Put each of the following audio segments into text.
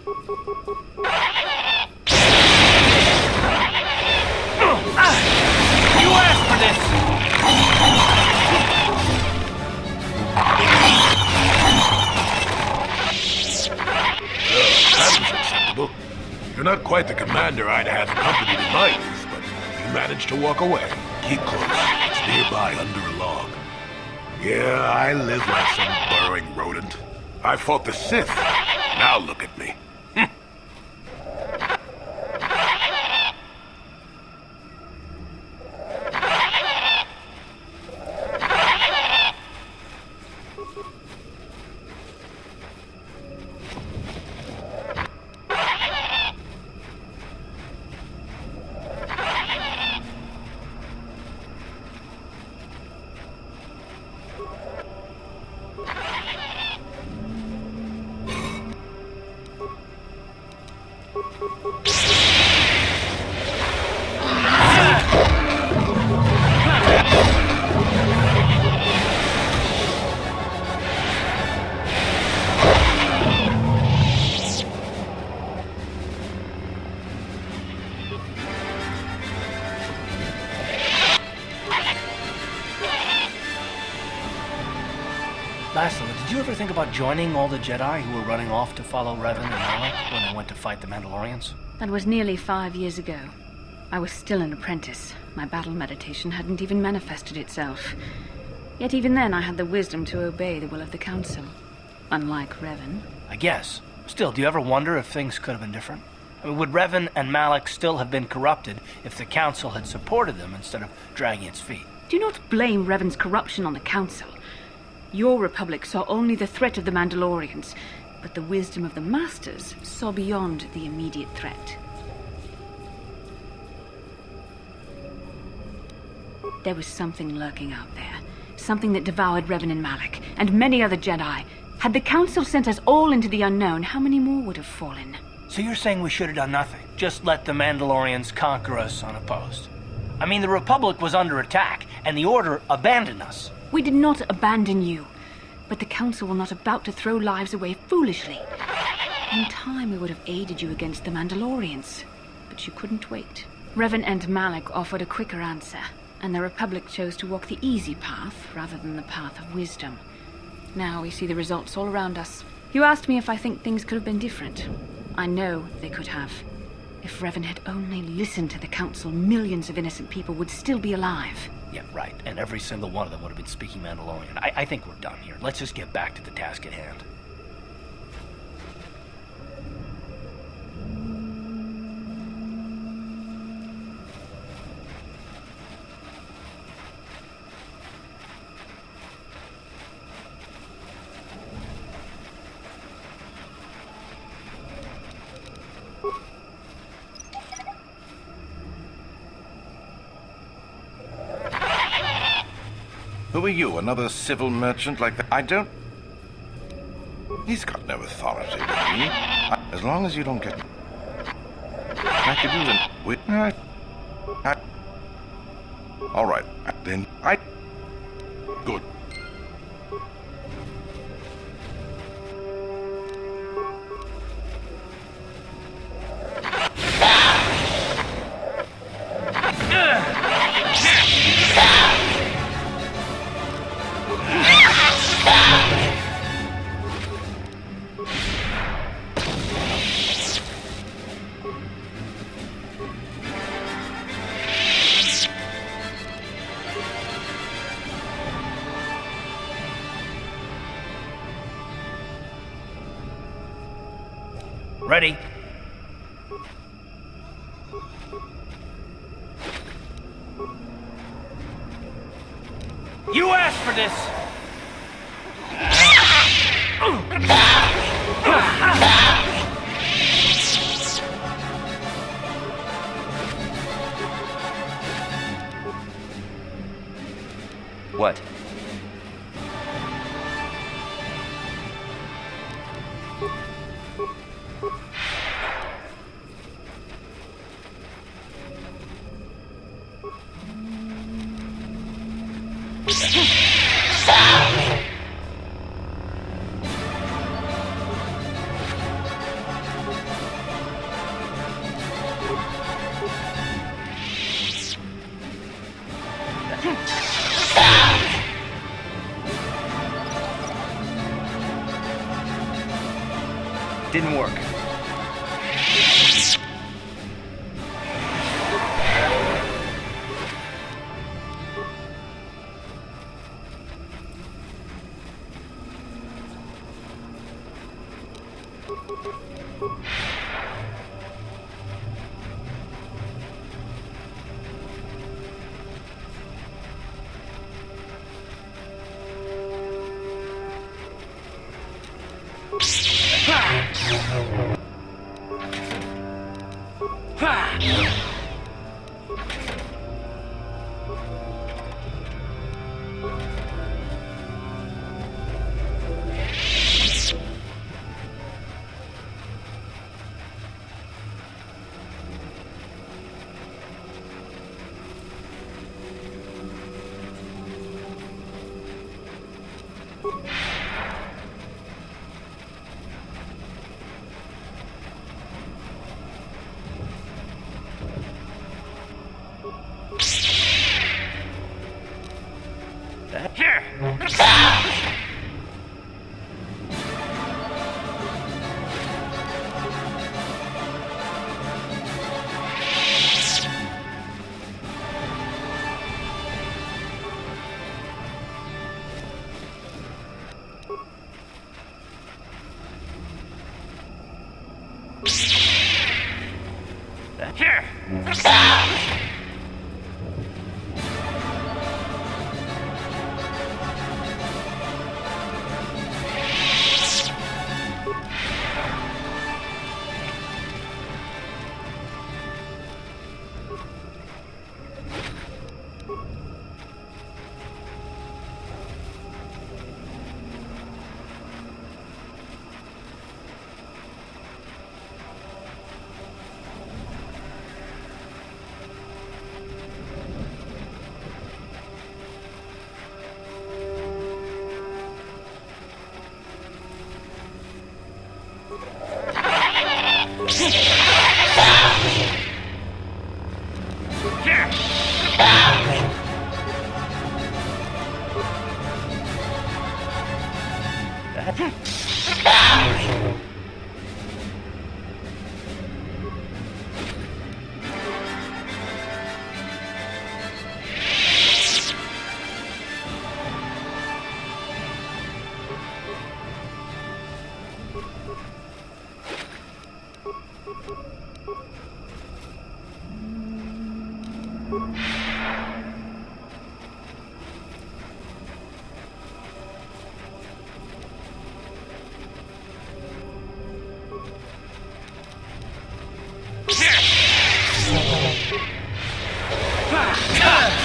You asked for this! That was acceptable. You're not quite the commander I'd have accompanied in my youth, but you managed to walk away. Keep close. It's nearby under a log. Yeah, I live like some burrowing rodent. I fought the Sith. Now look at me. Lastly, did you ever think about joining all the Jedi who were running off to follow Revan and Malak when they went to fight the Mandalorians? That was nearly 5 years ago. I was still an apprentice. My battle meditation hadn't even manifested itself. Yet even then I had the wisdom to obey the will of the Council. Unlike Revan. I guess. Still, do you ever wonder if things could have been different? I mean, would Revan and Malak still have been corrupted if the Council had supported them instead of dragging its feet? Do not blame Revan's corruption on the Council. Your Republic saw only the threat of the Mandalorians, but the wisdom of the Masters saw beyond the immediate threat. There was something lurking out there. Something that devoured Revan and Malak, and many other Jedi. Had the Council sent us all into the unknown, how many more would have fallen? So you're saying we should have done nothing? Just let the Mandalorians conquer us unopposed? I mean, the Republic was under attack, and the Order abandoned us. We did not abandon you, but the Council were not about to throw lives away foolishly. In time, we would have aided you against the Mandalorians, but you couldn't wait. Revan and Malak offered a quicker answer, and the Republic chose to walk the easy path rather than the path of wisdom. Now we see the results all around us. You asked me if I think things could have been different. I know they could have. If Revan had only listened to the Council, millions of innocent people would still be alive. Yeah, right. And every single one of them would have been speaking Mandalorian. I think we're done here. Let's just get back to the task at hand. Who are you, another civil merchant like that? I don't... He's got no authority with me. As long as you don't get... I could use an... All right, then I... Good. Ready? You asked for this! What? Didn't work.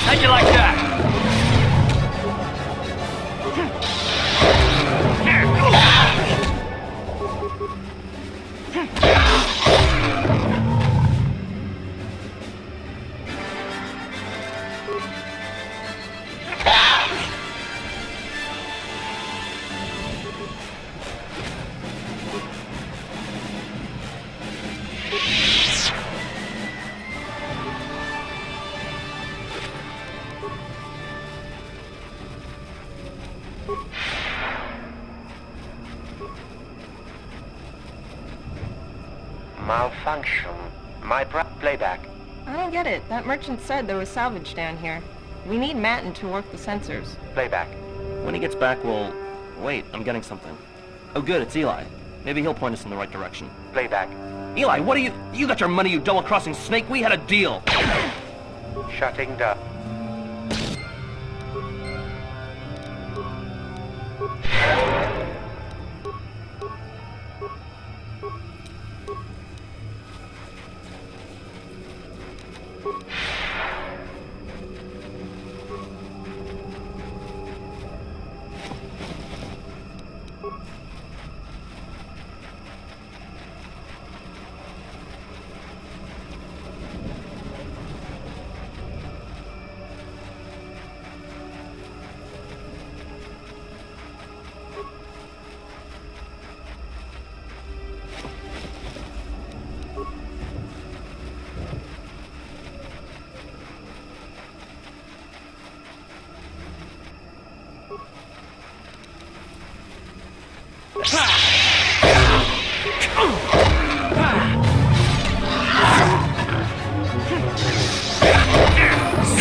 How'd you like that? Malfunction. Playback. I don't get it. That merchant said there was salvage down here. We need Matin to work the sensors. Playback. When he gets back, we'll... Wait, I'm getting something. Oh good, it's Eli. Maybe he'll point us in the right direction. Playback. Eli, what are you... You got your money, you double-crossing snake? We had a deal! Shutting down.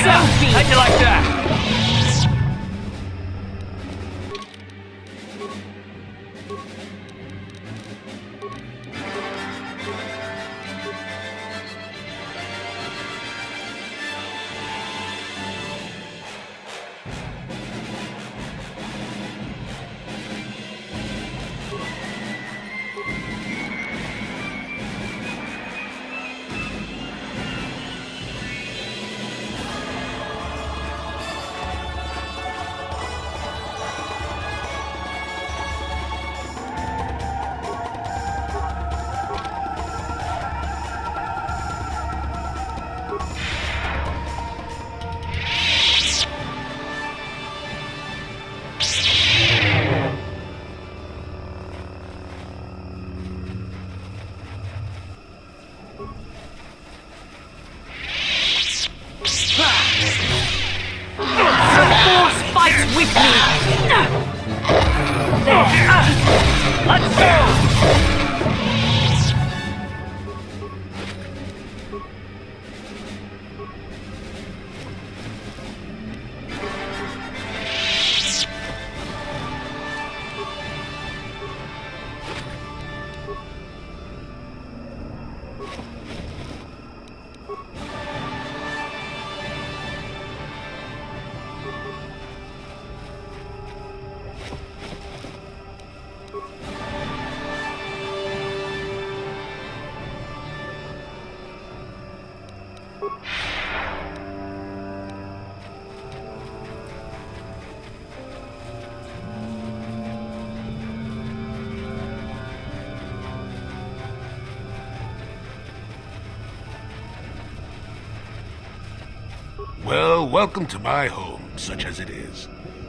So be it. How'd you like that? Fight with me! There! Let's go! Well, welcome to my home, such as it is.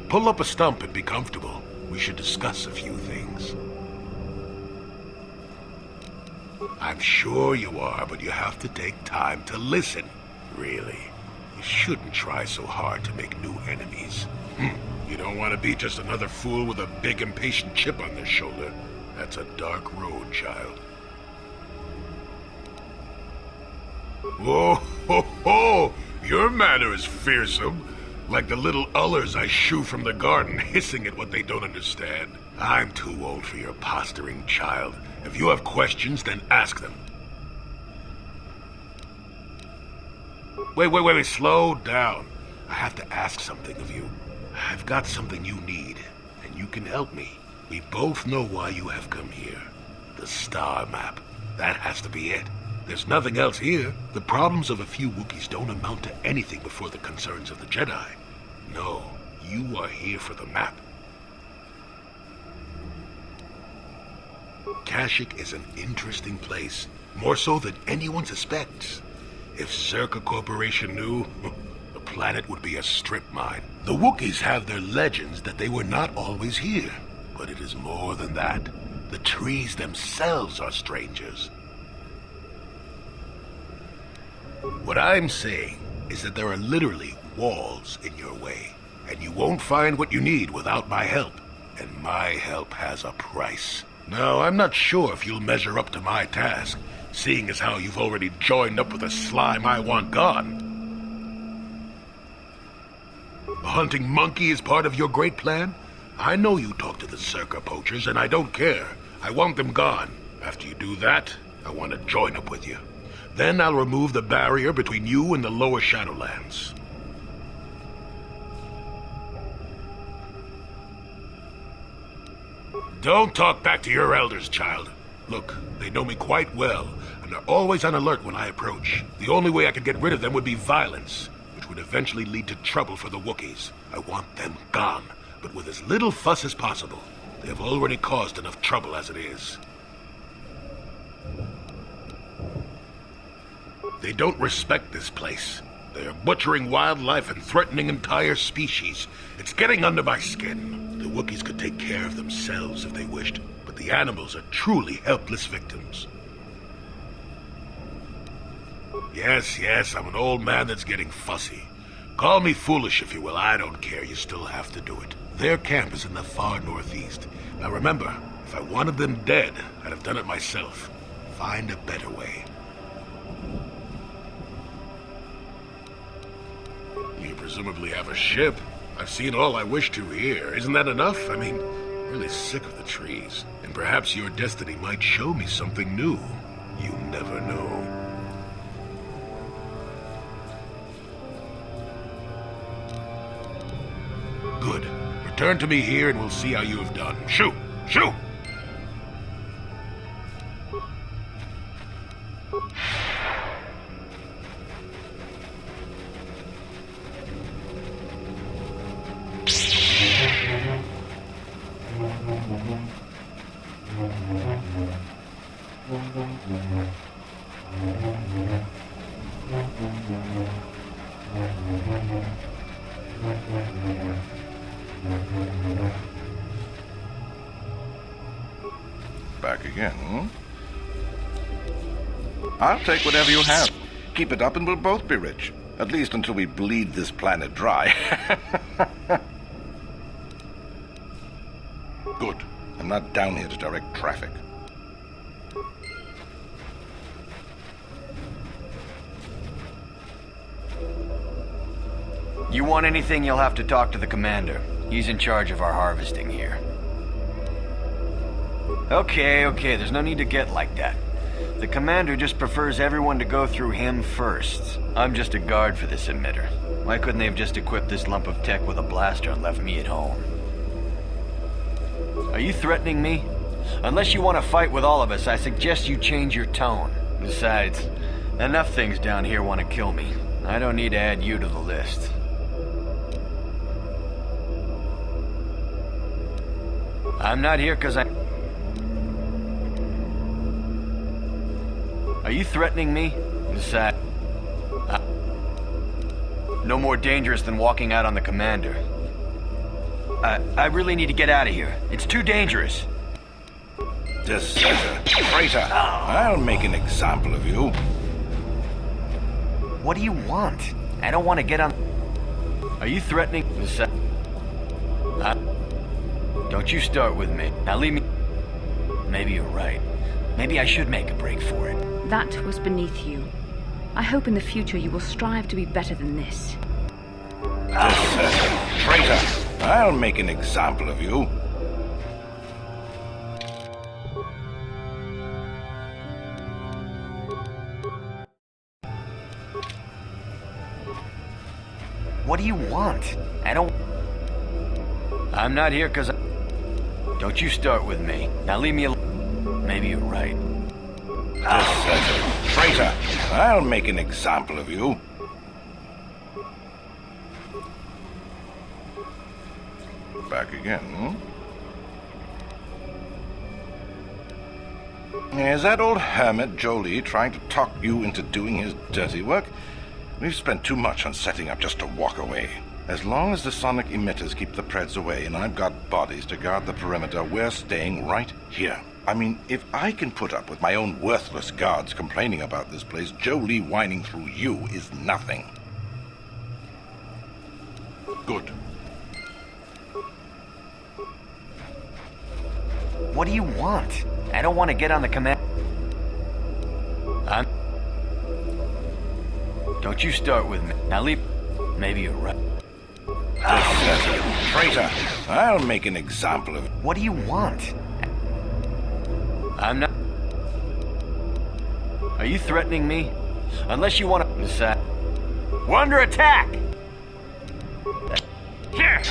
Pull up a stump and be comfortable. We should discuss a few things. I'm sure you are, but you have to take time to listen. Really. You shouldn't try so hard to make new enemies. You don't want to be just another fool with a big impatient chip on their shoulder. That's a dark road, child. Whoa, ho, ho! Your manner is fearsome. Like the little ullers I shoo from the garden, hissing at what they don't understand. I'm too old for your posturing, child. If you have questions, then ask them. Wait, slow down. I have to ask something of you. I've got something you need, and you can help me. We both know why you have come here. The star map. That has to be it. There's nothing else here. The problems of a few Wookiees don't amount to anything before the concerns of the Jedi. No, you are here for the map. Kashyyyk is an interesting place, more so than anyone suspects. If Zerka Corporation knew, the planet would be a strip mine. The Wookiees have their legends that they were not always here, but it is more than that. The trees themselves are strangers. What I'm saying is that there are literally walls in your way, and you won't find what you need without my help. And my help has a price. Now, I'm not sure if you'll measure up to my task, seeing as how you've already joined up with a slime I want gone. A hunting monkey is part of your great plan? I know you talk to the Zerka poachers, and I don't care. I want them gone. After you do that, I want to join up with you. Then I'll remove the barrier between you and the lower Shadowlands. Don't talk back to your elders, child. Look, they know me quite well, and are always on alert when I approach. The only way I could get rid of them would be violence, which would eventually lead to trouble for the Wookiees. I want them gone, but with as little fuss as possible. They have already caused enough trouble as it is. They don't respect this place. They are butchering wildlife and threatening entire species. It's getting under my skin. The Wookiees could take care of themselves if they wished, but the animals are truly helpless victims. Yes, I'm an old man that's getting fussy. Call me foolish if you will, I don't care, you still have to do it. Their camp is in the far northeast. Now remember, if I wanted them dead, I'd have done it myself. Find a better way. presumably have a ship. I've seen all I wish to here. Isn't that enough? I mean, really sick of the trees. And perhaps your destiny might show me something new. You never know. Good. Return to me here and we'll see how you have done. Shoot! Shoot! Back again, hmm? I'll take whatever you have. Keep it up and we'll both be rich. At least until we bleed this planet dry. Good. I'm not down here to direct traffic. You want anything, you'll have to talk to the commander. He's in charge of our harvesting here. Okay, there's no need to get like that. The commander just prefers everyone to go through him first. I'm just a guard for this emitter. Why couldn't they have just equipped this lump of tech with a blaster and left me at home? Are you threatening me? Unless you want to fight with all of us, I suggest you change your tone. Besides, enough things down here want to kill me. I don't need to add you to the list. I'm not here because Are you threatening me? Besides, no more dangerous than walking out on the commander. I really need to get out of here. It's too dangerous. Deserter, traitor, I'll make an example of you. What do you want? I don't want to get on... Are you threatening? Don't you start with me. Now leave me... Maybe you're right. Maybe I should make a break for it. That was beneath you. I hope in the future you will strive to be better than this. Deserter, traitor, I'll make an example of you. What do you want? I don't... I'm not here because... Don't you start with me. Now leave me alone. Maybe you're right. Deserter, traitor, I'll make an example of you. Back again, hmm? Is that old hermit Jolie trying to talk you into doing his dirty work? We've spent too much on setting up just to walk away. As long as the sonic emitters keep the Preds away and I've got bodies to guard the perimeter, we're staying right here. I mean, if I can put up with my own worthless guards complaining about this place, Jolie whining through you is nothing. Good. What do you want? I don't want to get on the command... Don't you start with me. Now leave... Maybe you're right. Deserter, traitor, I'll make an example of... What do you want? I'm not... Are you threatening me? Unless you want to... Decide. We're under attack! Here!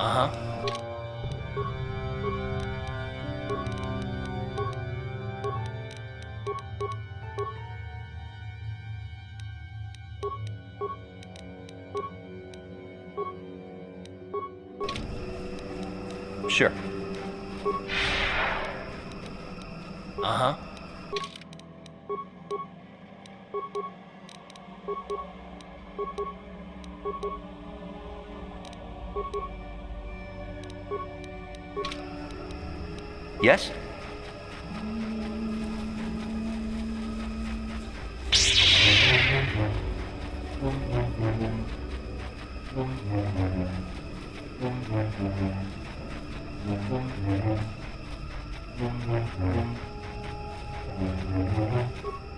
Uh-huh. Sure. Uh-huh. Yes?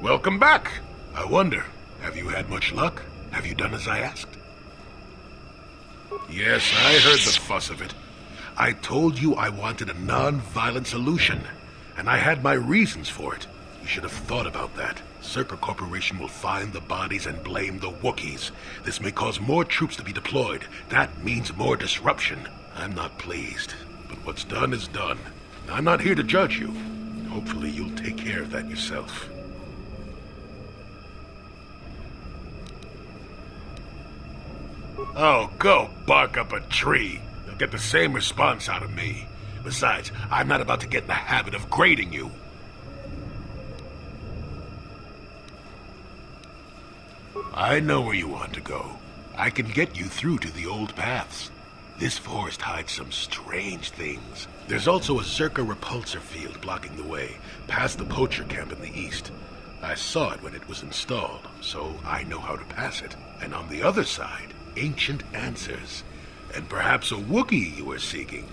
Welcome back. I wonder, have you had much luck? Have you done as I asked? Yes, I heard the fuss of it. I told you I wanted a non-violent solution, and I had my reasons for it. You should have thought about that. Circa Corporation will find the bodies and blame the Wookiees. This may cause more troops to be deployed. That means more disruption. I'm not pleased, but what's done is done. I'm not here to judge you. Hopefully you'll take care of that yourself. Oh, go bark up a tree. You'll get the same response out of me. Besides, I'm not about to get in the habit of grading you. I know where you want to go. I can get you through to the old paths. This forest hides some strange things. There's also a Zerka repulsor field blocking the way, past the poacher camp in the east. I saw it when it was installed, so I know how to pass it. And on the other side, ancient answers. And perhaps a Wookiee you are seeking.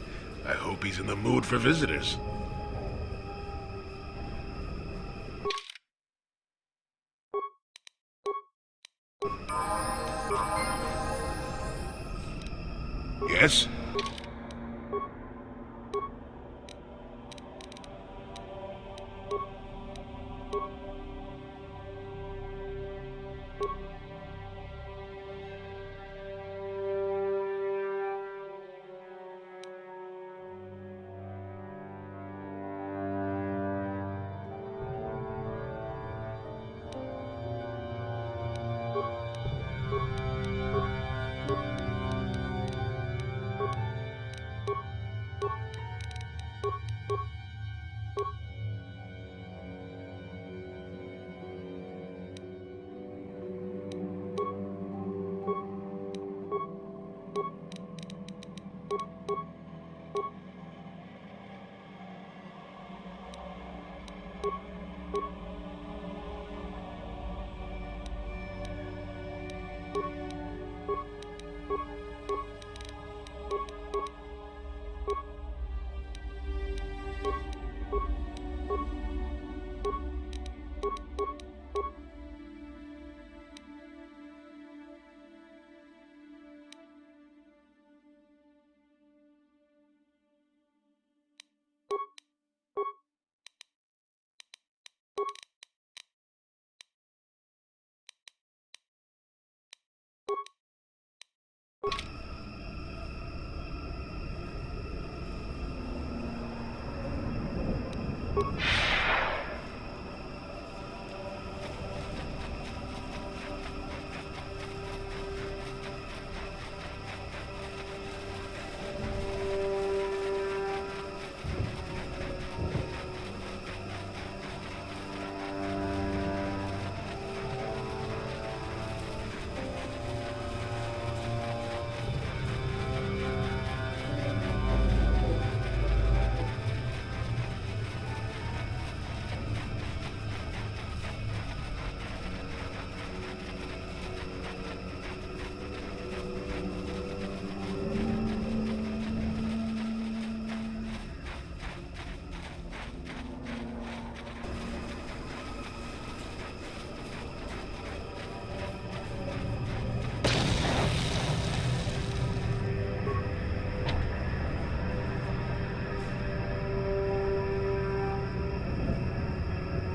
I hope he's in the mood for visitors. Yes?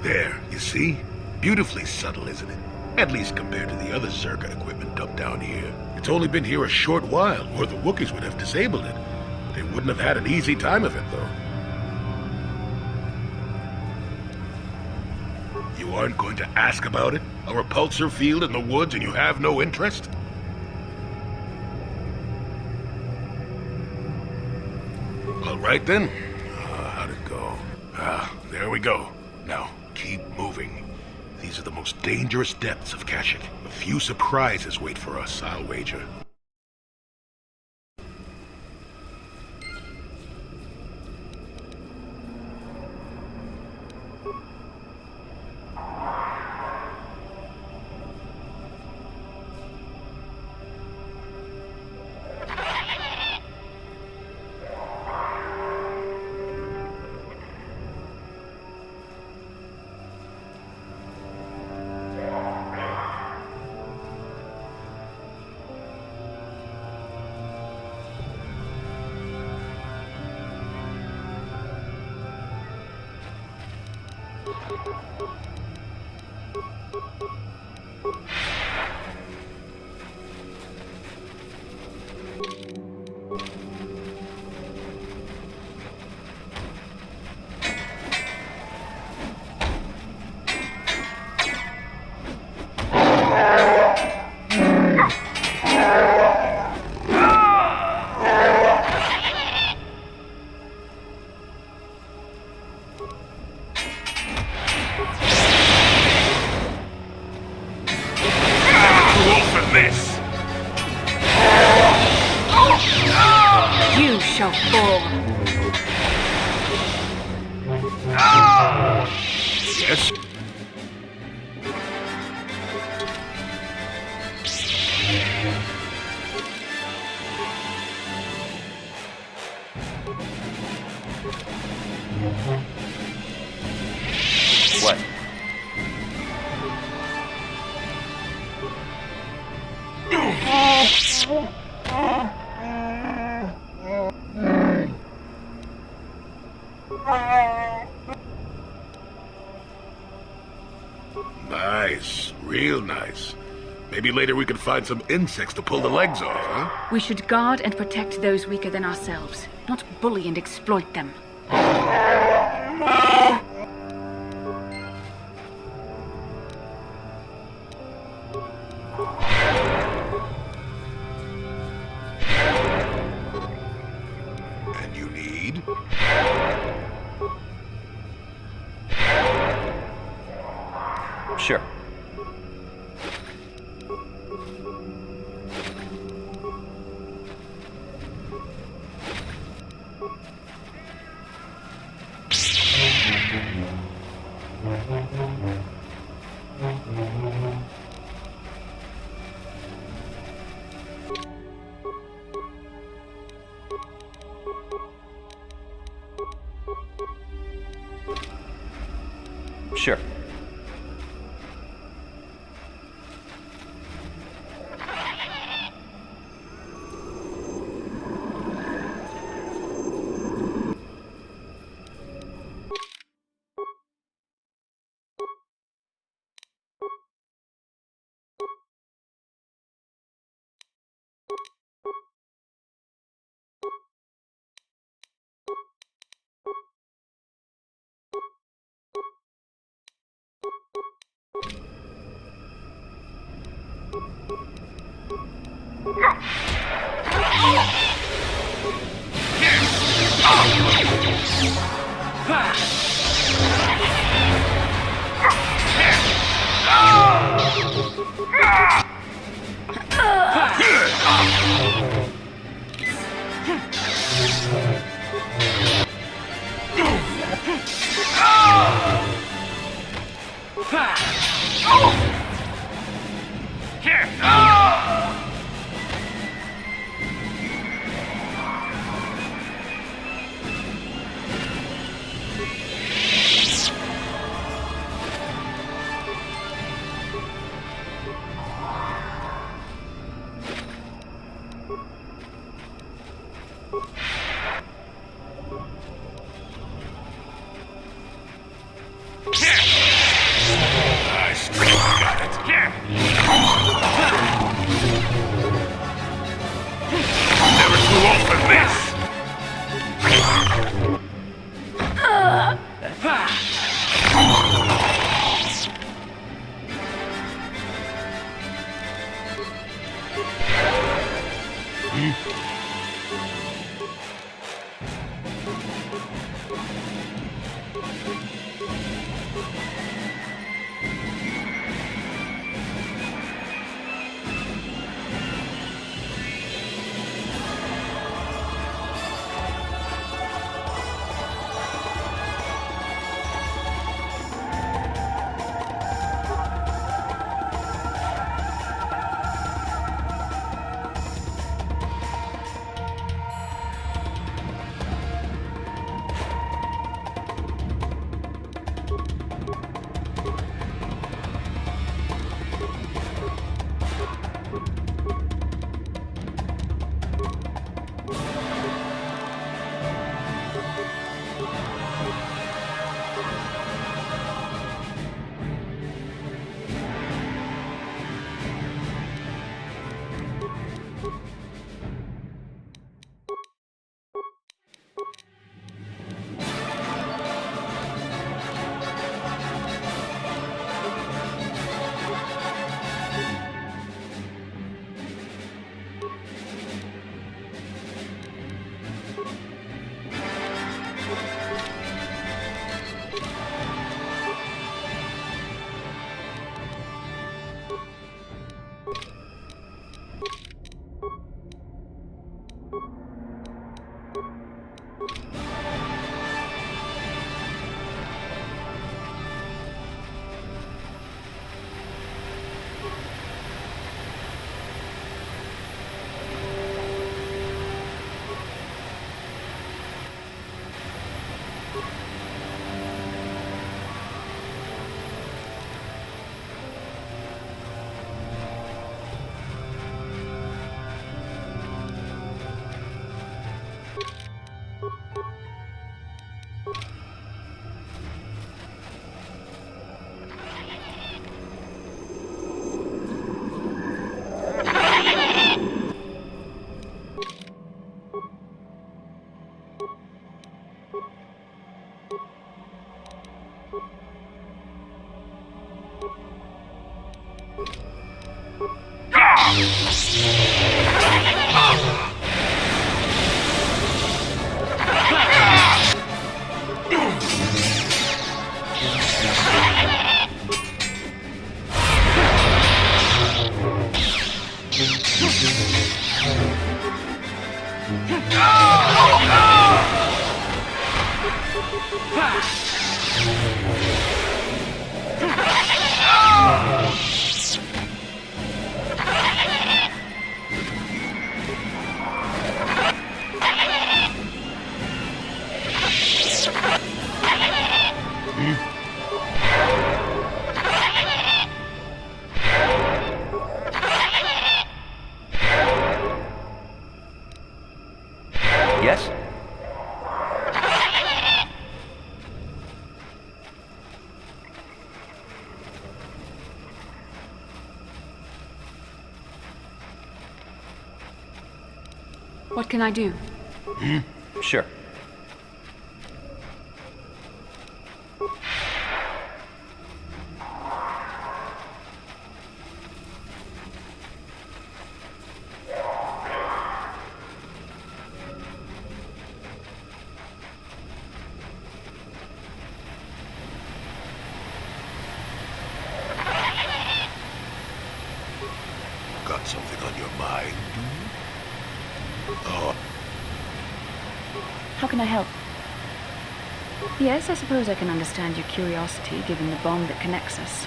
There, you see? Beautifully subtle, isn't it? At least compared to the other Zerka equipment dumped down here. It's only been here a short while, or the Wookiees would have disabled it. They wouldn't have had an easy time of it, though. You aren't going to ask about it? A repulsor field in the woods and you have no interest? All right then. How'd it go? There we go. Now, keep moving. These are the most dangerous depths of Kashyyyk. A few surprises wait for us, I'll wager. You shall fall. Yes? What? Nice. Real nice. Maybe later we can find some insects to pull the legs off, huh? We should guard and protect those weaker than ourselves, not bully and exploit them. And you need? Sure. Sure. Yes? What can I do? Sure. Got something on your mind? Oh, How can I help? Yes, I suppose I can understand your curiosity, given the bond that connects us.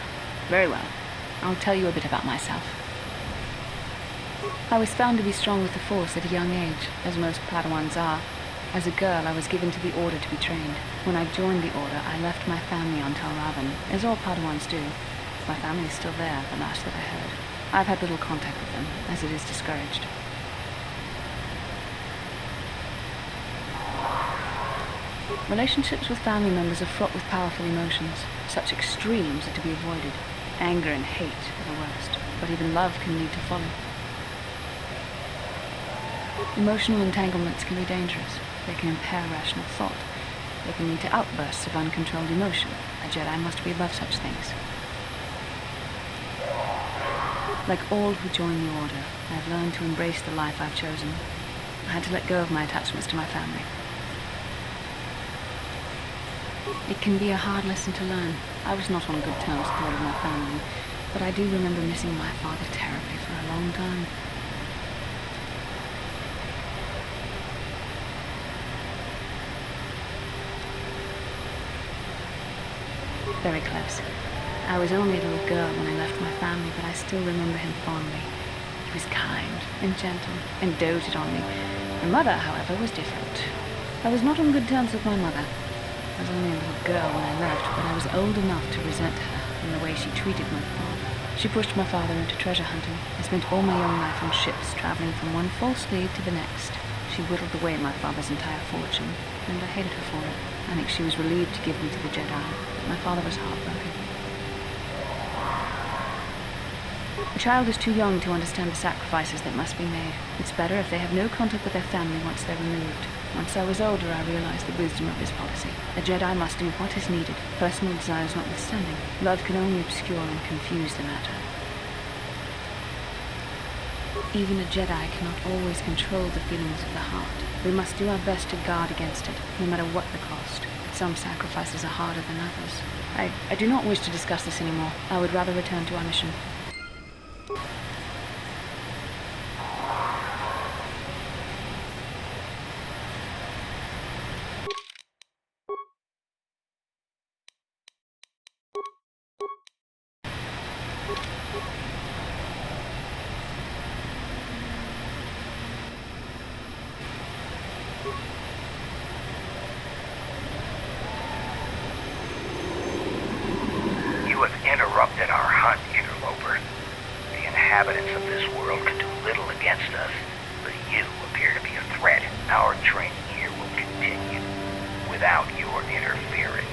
Very well. I'll tell you a bit about myself. I was found to be strong with the Force at a young age, as most Padawans are. As a girl, I was given to the Order to be trained. When I joined the Order, I left my family on Tel Raven, as all Padawans do. My family is still there, the last that I heard. I've had little contact with them, as it is discouraged. Relationships with family members are fraught with powerful emotions. Such extremes are to be avoided. Anger and hate are the worst, but even love can lead to folly. Emotional entanglements can be dangerous. They can impair rational thought. They can lead to outbursts of uncontrolled emotion. A Jedi must be above such things. Like all who join the Order, I've learned to embrace the life I've chosen. I had to let go of my attachments to my family. It can be a hard lesson to learn. I was not on good terms with all of my family, but I do remember missing my father terribly for a long time. Very close. I was only a little girl when I left my family, but I still remember him fondly. He was kind and gentle and doted on me. My mother, however, was different. I was not on good terms with my mother. I was only a little girl when I left, but I was old enough to resent her in the way she treated my father. She pushed my father into treasure hunting. I spent all my young life on ships, traveling from one false lead to the next. She whittled away my father's entire fortune, and I hated her for it. I think she was relieved to give me to the Jedi, but my father was heartbroken. A child is too young to understand the sacrifices that must be made. It's better if they have no contact with their family once they're removed. Once I was older, I realized the wisdom of this policy. A Jedi must do what is needed, personal desires notwithstanding. Love can only obscure and confuse the matter. Even a Jedi cannot always control the feelings of the heart. We must do our best to guard against it, no matter what the cost. Some sacrifices are harder than others. I do not wish to discuss this anymore. I would rather return to our mission. You have interrupted our hunt, interloper. The inhabitants of this world can do little against us, but you appear to be a threat. Our training here will continue without your interference.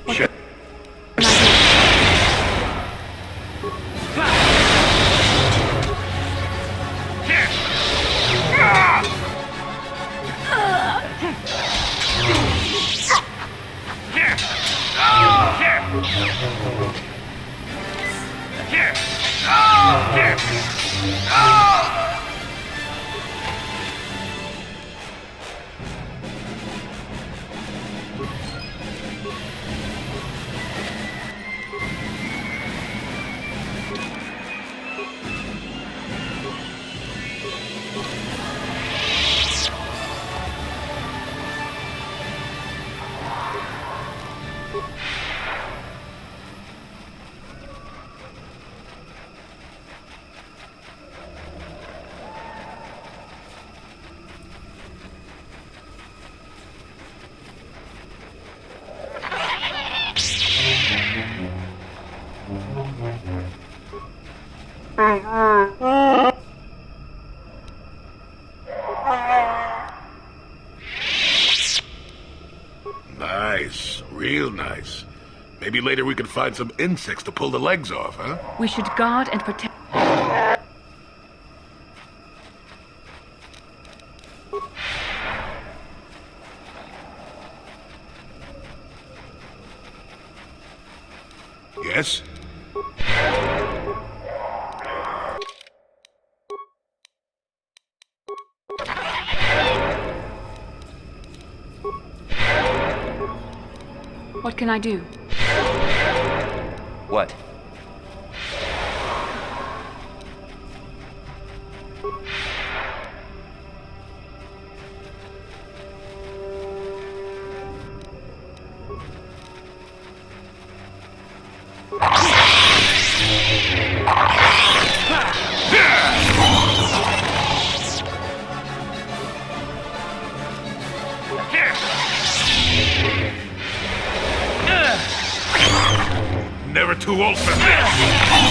Sure. Nice. Real nice. Maybe later we can find some insects to pull the legs off, huh? We should guard and protect. Yes? What can I do? What? Never too old for this!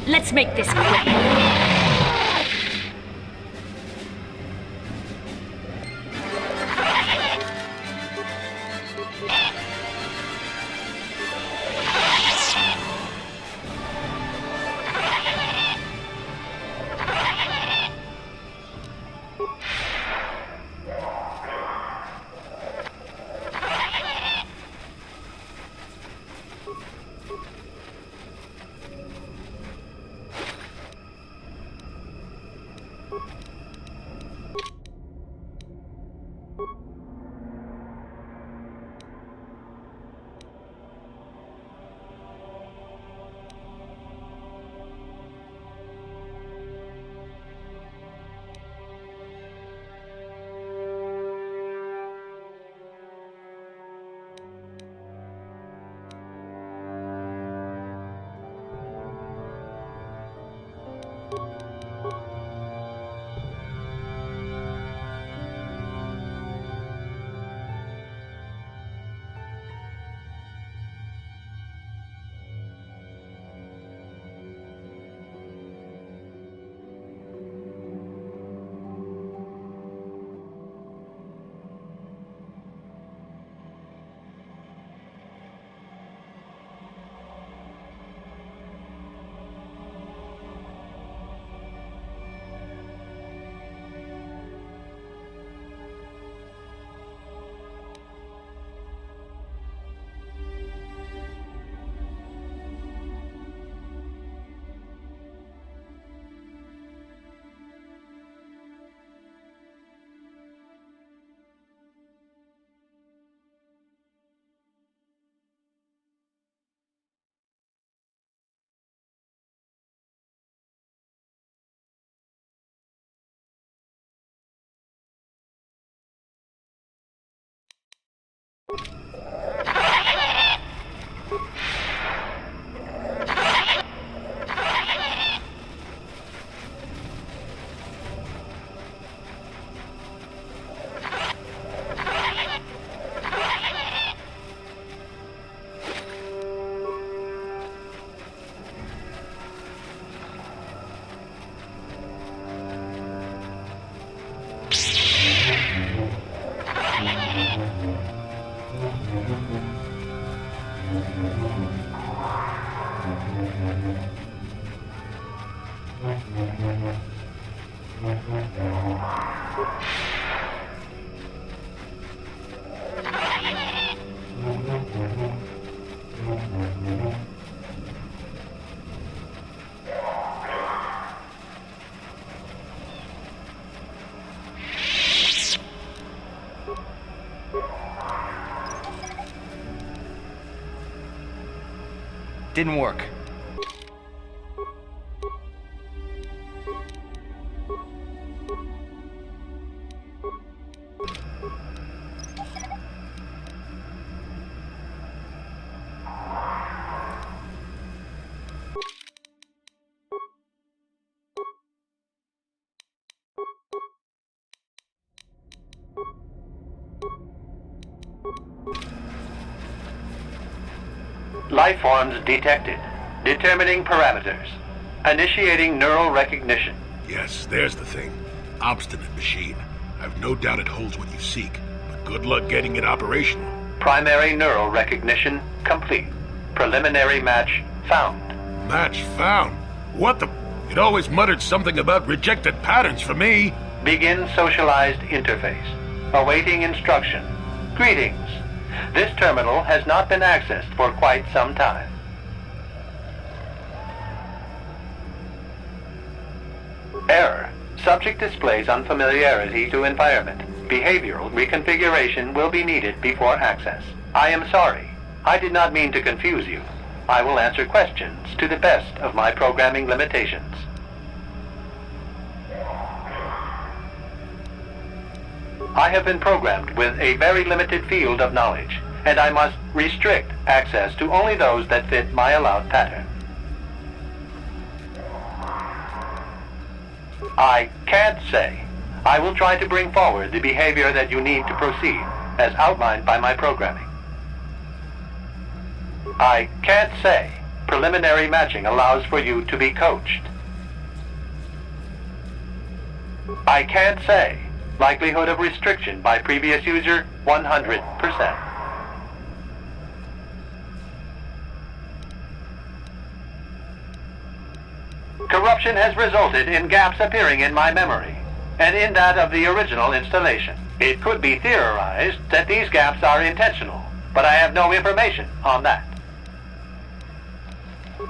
Let's make this quick. Didn't work. Life forms detected. Determining parameters. Initiating neural recognition. Yes, there's the thing. Obstinate machine. I've no doubt it holds what you seek, but good luck getting it operational. Primary neural recognition complete. Preliminary match found. Match found? What the... It always muttered something about rejected patterns for me. Begin socialized interface. Awaiting instruction. Greetings. This terminal has not been accessed for quite some time. Error. Subject displays unfamiliarity to environment. Behavioral reconfiguration will be needed before access. I am sorry. I did not mean to confuse you. I will answer questions to the best of my programming limitations. I have been programmed with a very limited field of knowledge, and I must restrict access to only those that fit my allowed pattern. I can't say. I will try to bring forward the behavior that you need to proceed, as outlined by my programming. I can't say. Preliminary matching allows for you to be coached. I can't say. Likelihood of restriction by previous user, 100%. Corruption has resulted in gaps appearing in my memory, and in that of the original installation. It could be theorized that these gaps are intentional, but I have no information on that.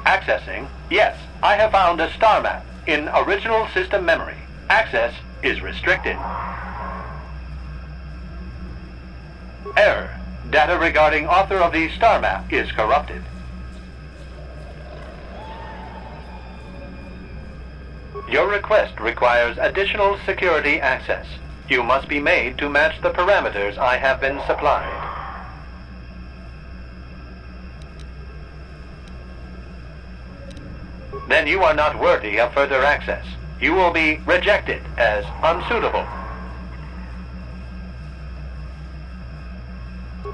Accessing, yes, I have found a star map in original system memory. Access is restricted. Error. Data regarding author of the star map is corrupted. Your request requires additional security access. You must be made to match the parameters I have been supplied. Then you are not worthy of further access. You will be rejected as unsuitable.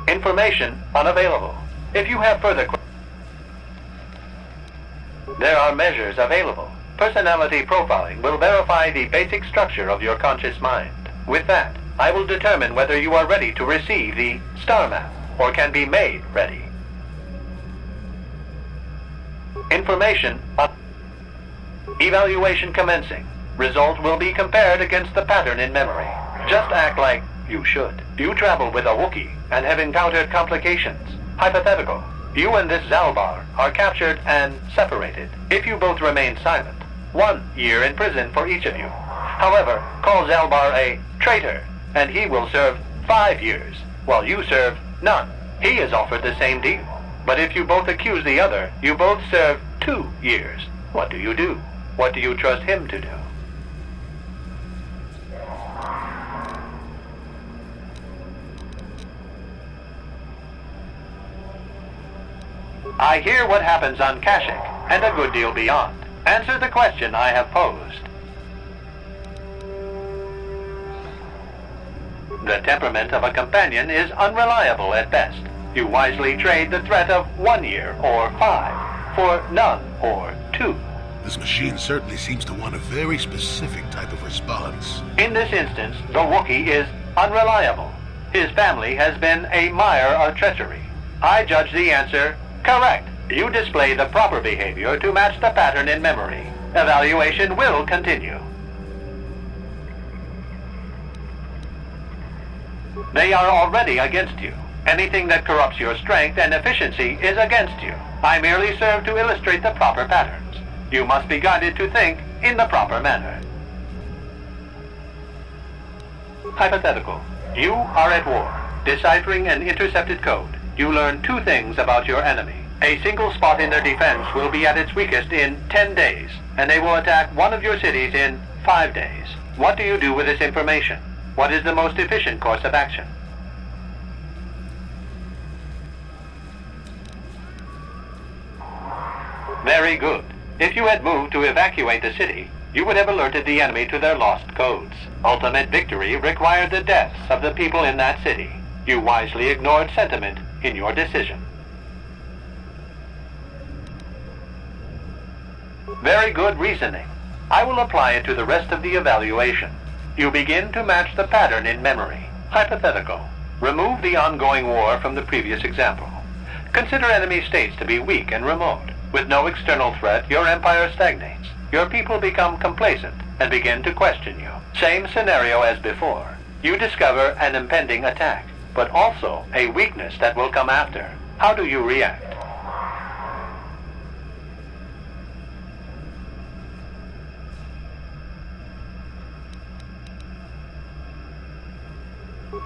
Information unavailable. If you have further questions, there are measures available. Personality profiling will verify the basic structure of your conscious mind. With that, I will determine whether you are ready to receive the star map or can be made ready. Information evaluation commencing. Result will be compared against the pattern in memory. Just act like you should. You travel with a Wookiee and have encountered complications. Hypothetical. You and this Zalbar are captured and separated. If you both remain silent, 1 year in prison for each of you. However, call Zalbar a traitor, and he will serve 5 years, while you serve none. He is offered the same deal. But if you both accuse the other, you both serve 2 years. What do you do? What do you trust him to do? I hear what happens on Kashyyyk, and a good deal beyond. Answer the question I have posed. The temperament of a companion is unreliable at best. You wisely trade the threat of 1 year or 5 for none or 2. This machine certainly seems to want a very specific type of response. In this instance, the Wookiee is unreliable. His family has been a mire of treachery. I judge the answer Correct. You display the proper behavior to match the pattern in memory. Evaluation will continue. They are already against you. Anything that corrupts your strength and efficiency is against you. I merely serve to illustrate the proper patterns. You must be guided to think in the proper manner. Hypothetical. You are at war. Deciphering an intercepted code, you learn two things about your enemy. A single spot in their defense will be at its weakest in 10 days, and they will attack one of your cities in 5 days. What do you do with this information? What is the most efficient course of action? Very good. If you had moved to evacuate the city, you would have alerted the enemy to their lost codes. Ultimate victory required the deaths of the people in that city. You wisely ignored sentiment in your decision. Very good reasoning. I will apply it to the rest of the evaluation. You begin to match the pattern in memory. Hypothetical. Remove the ongoing war from the previous example. Consider enemy states to be weak and remote. With no external threat, your empire stagnates. Your people become complacent and begin to question you. Same scenario as before. You discover an impending attack, but also a weakness that will come after. How do you react?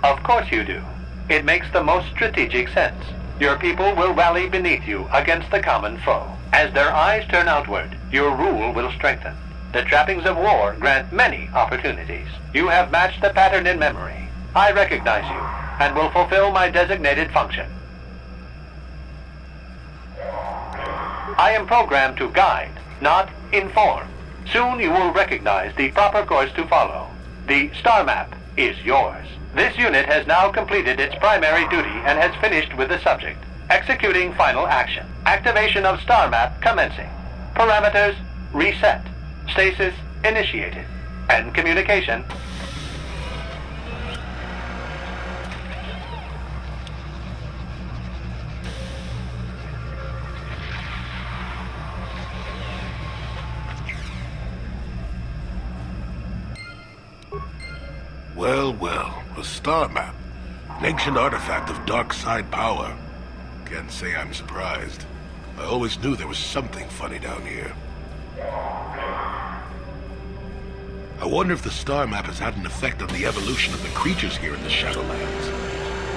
Of course you do. It makes the most strategic sense. Your people will rally beneath you against the common foe. As their eyes turn outward, your rule will strengthen. The trappings of war grant many opportunities. You have matched the pattern in memory. I recognize you and will fulfill my designated function. I am programmed to guide, not inform. Soon you will recognize the proper course to follow. The star map is yours. This unit has now completed its primary duty and has finished with the subject. Executing final action. Activation of star map commencing. Parameters reset. Stasis initiated. End communication. Well, well, a star map. An ancient artifact of dark side power. Can't say I'm surprised. I always knew there was something funny down here. I wonder if the star map has had an effect on the evolution of the creatures here in the Shadowlands.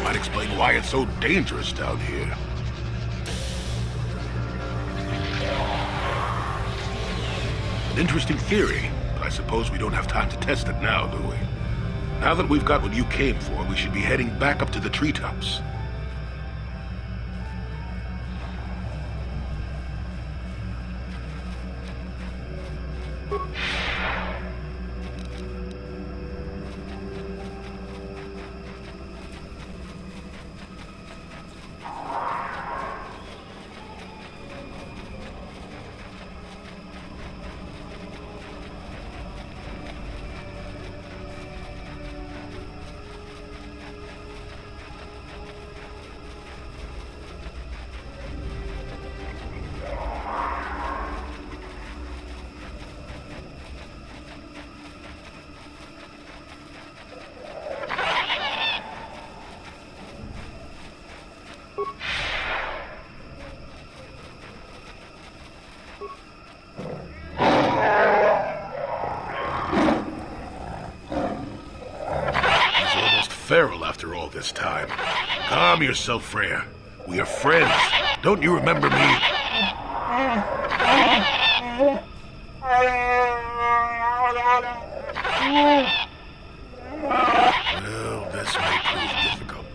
Might explain why it's so dangerous down here. An interesting theory, but I suppose we don't have time to test it now, do we? Now that we've got what you came for, we should be heading back up to the treetops. Feral after all this time. Calm yourself, Freya. We are friends. Don't you remember me? Well, this may prove difficult.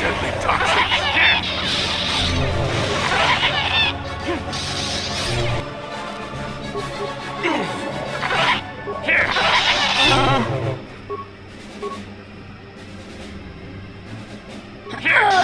Deadly toxins. Here!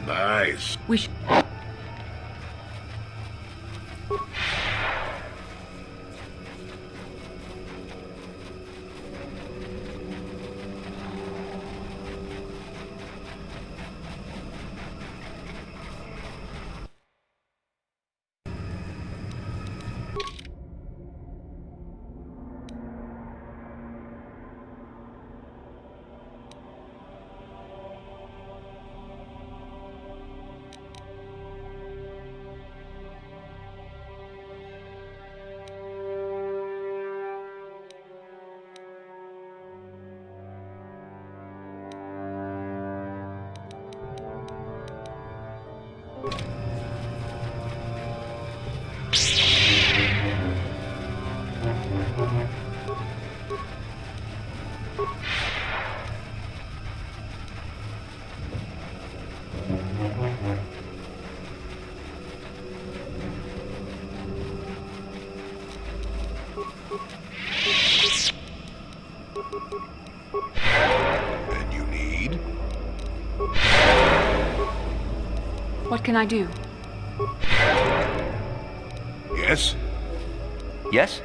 Nice. We sh- And you need? What can I do? Yes? Yes?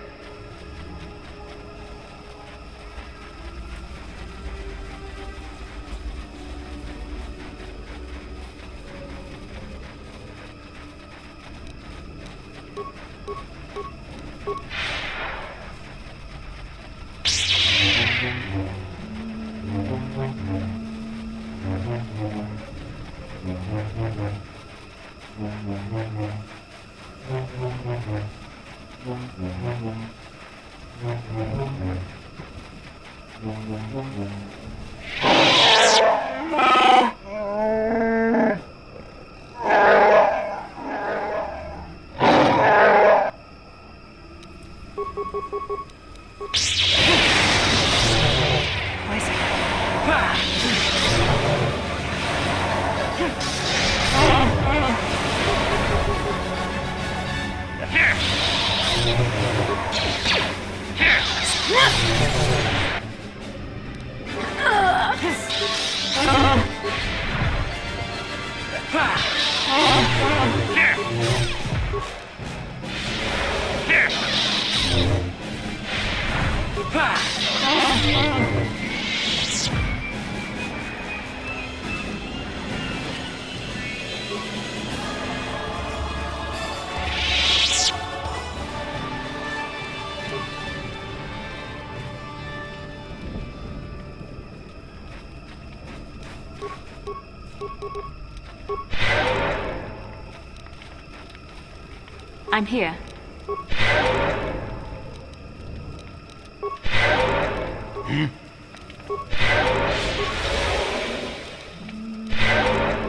I'm here.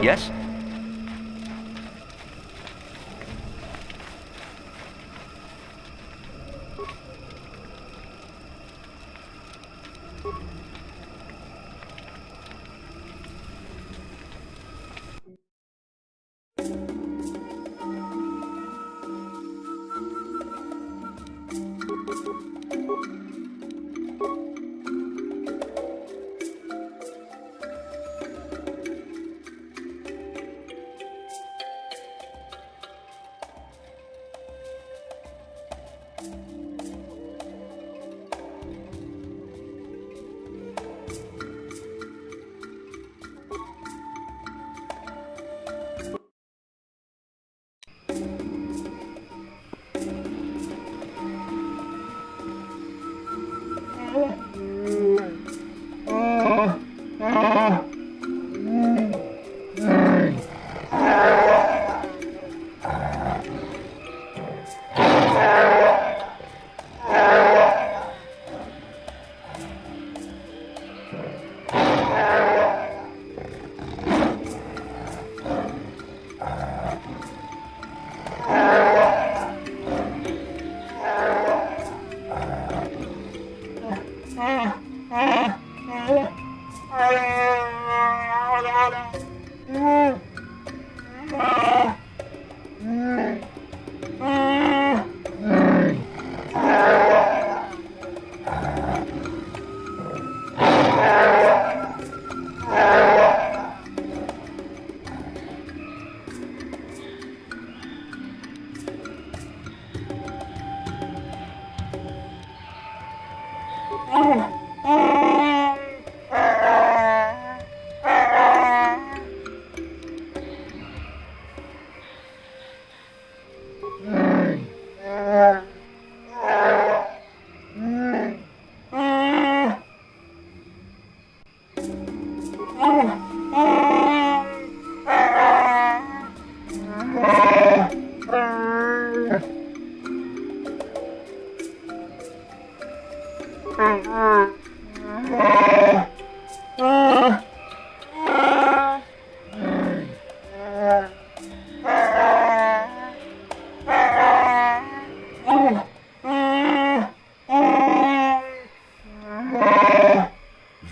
Yes?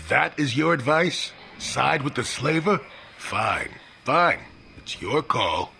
That is your advice? Side with the slaver? Fine, fine. It's your call.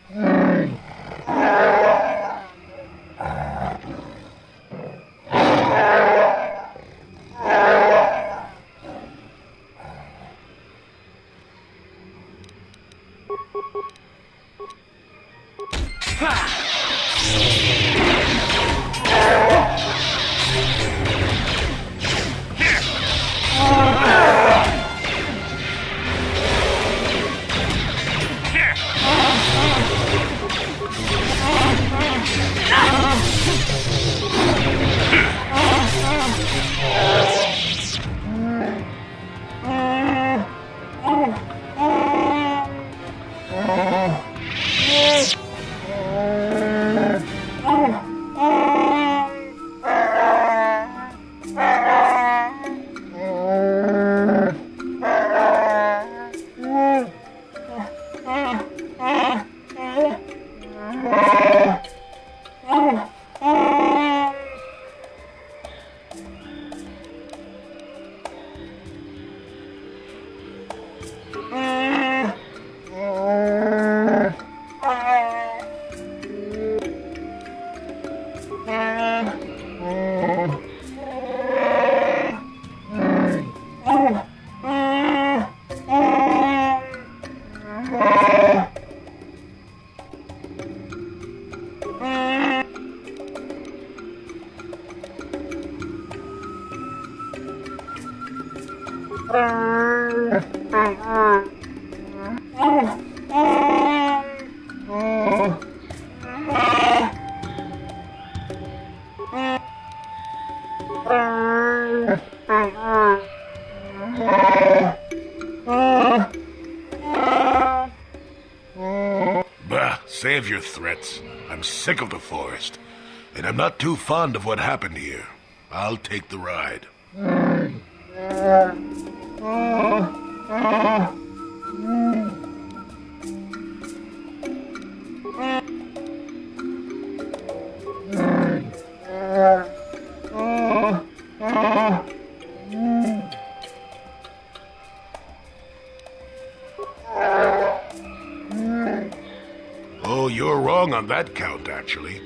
Save your threats. I'm sick of the forest. And I'm not too fond of what happened here. I'll take the ride. Oh, you're wrong on that count, actually.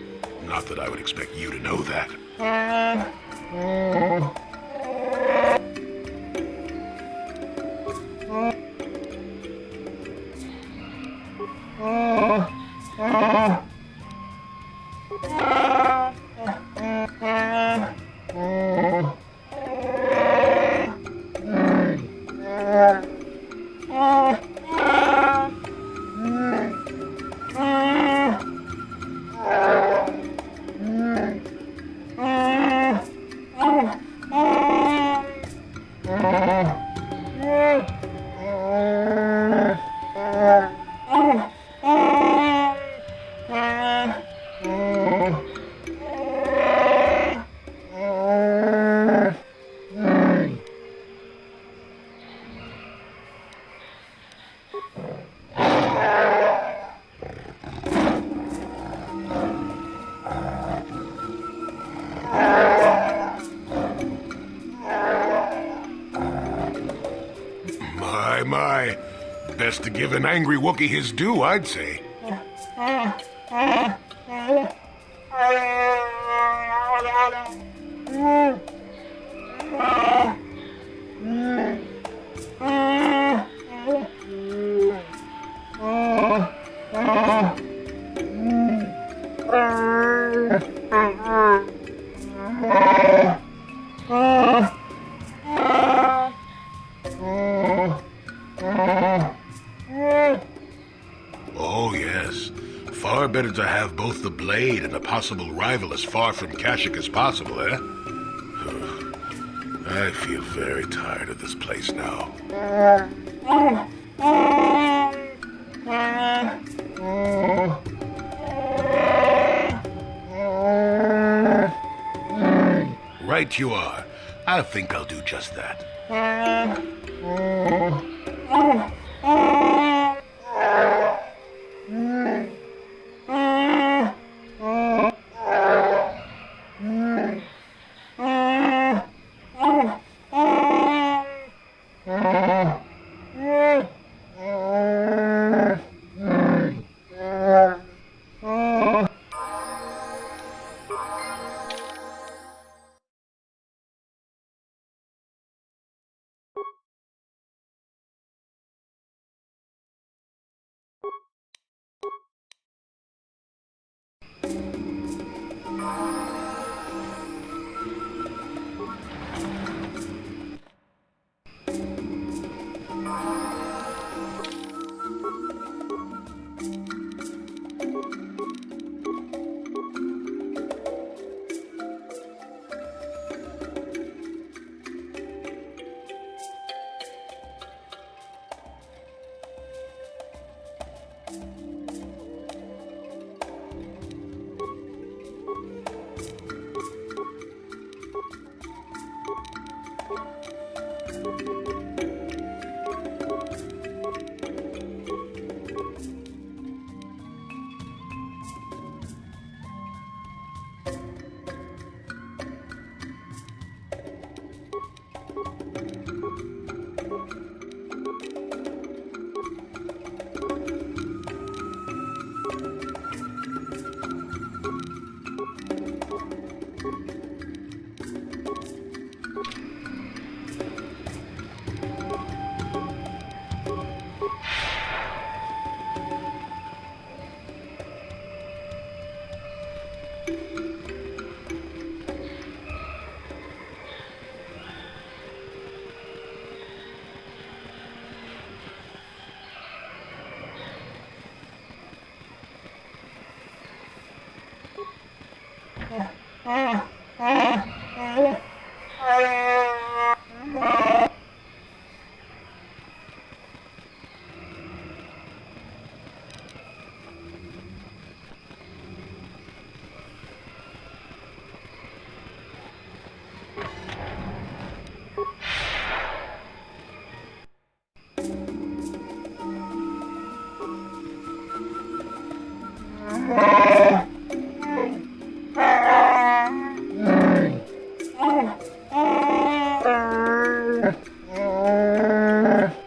Not that I would expect you to know that. My. Best to give an angry Wookiee his due, I'd say. Oh, yes. Far better to have both the blade and a possible rival as far from Kashyyyk as possible, eh? I feel very tired of this place now. Right you are. I think I'll do just that.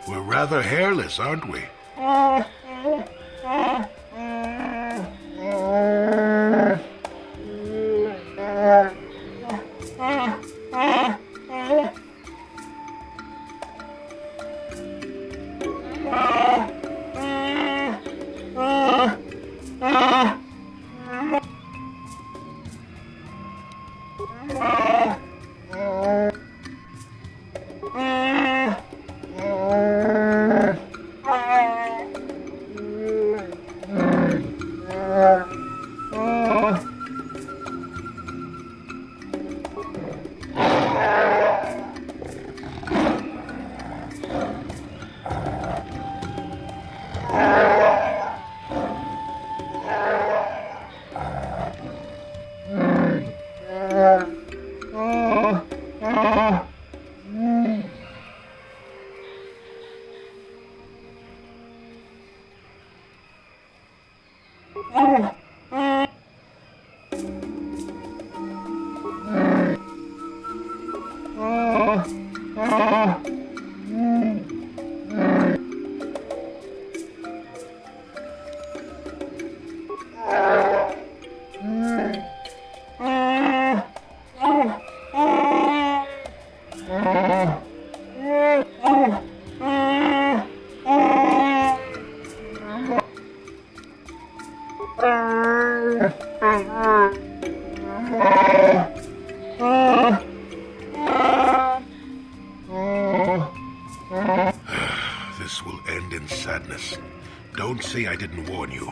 We're rather hairless, aren't we? This will end in sadness. Don't say I didn't warn you.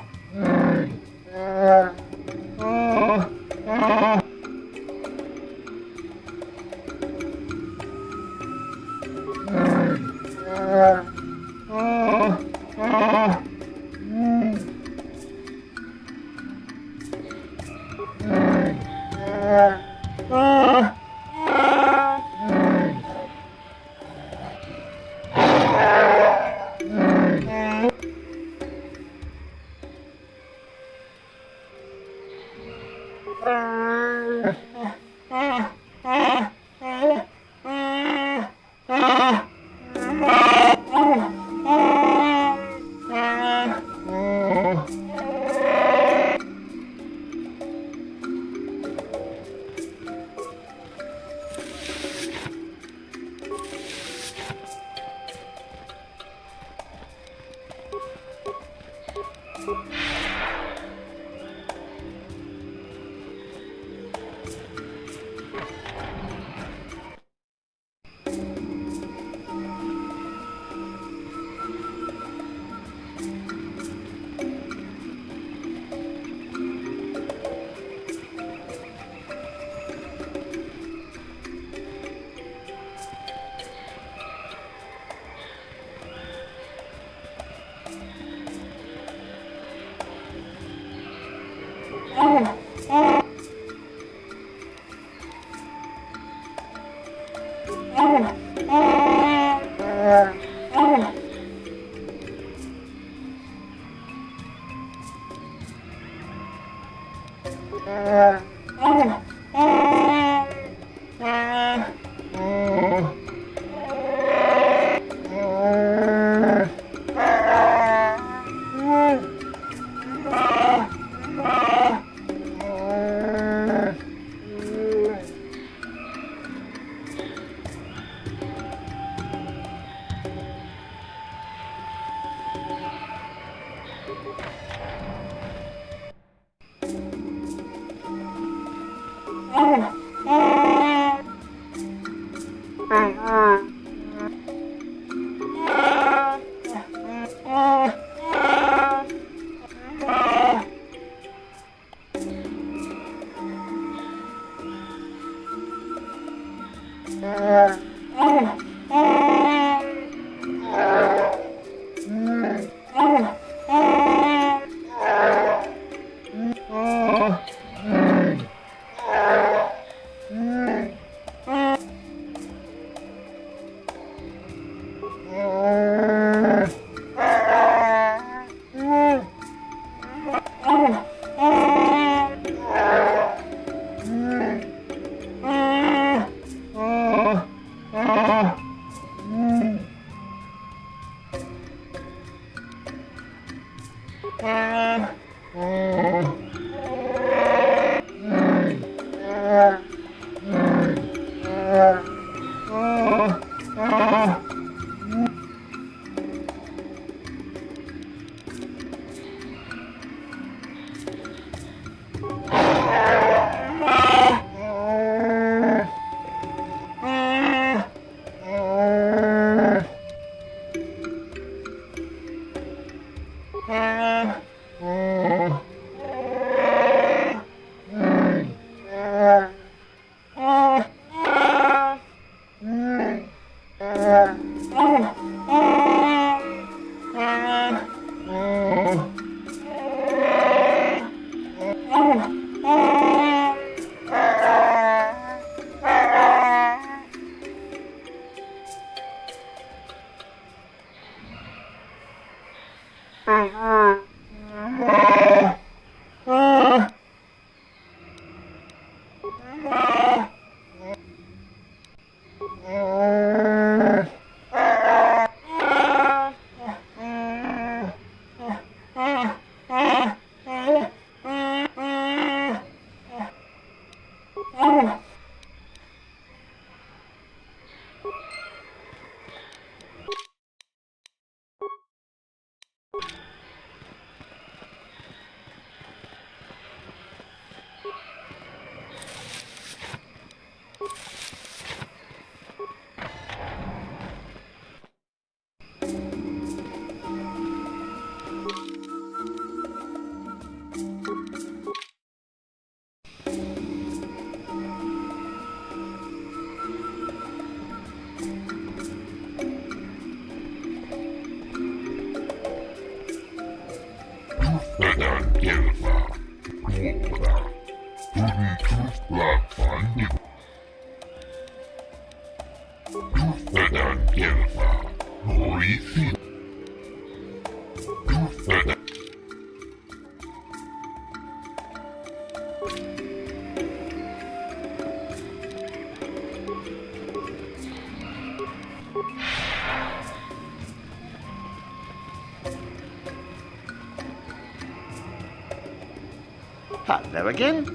Hello again?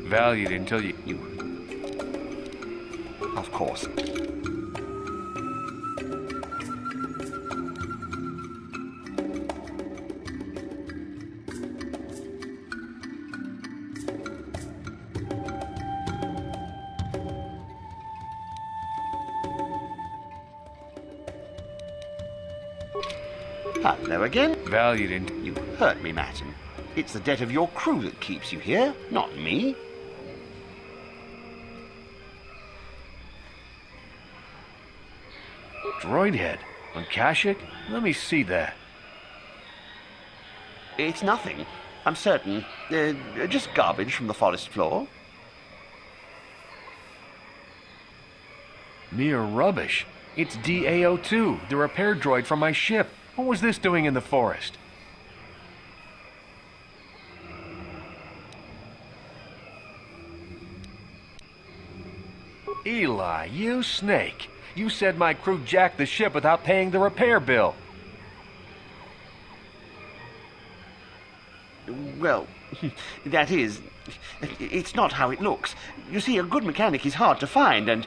Valued until you... Of course. Hello again? Valued in... You heard me, Martin. It's the debt of your crew that keeps you here, not me. Droid head? On Kashyyyk? Let me see that. It's nothing. I'm certain. Just garbage from the forest floor. Mere rubbish. It's DAO2, the repair droid from my ship. What was this doing in the forest? Eli, you snake. You said my crew jacked the ship without paying the repair bill. Well, that is... It's not how it looks. You see, a good mechanic is hard to find, and...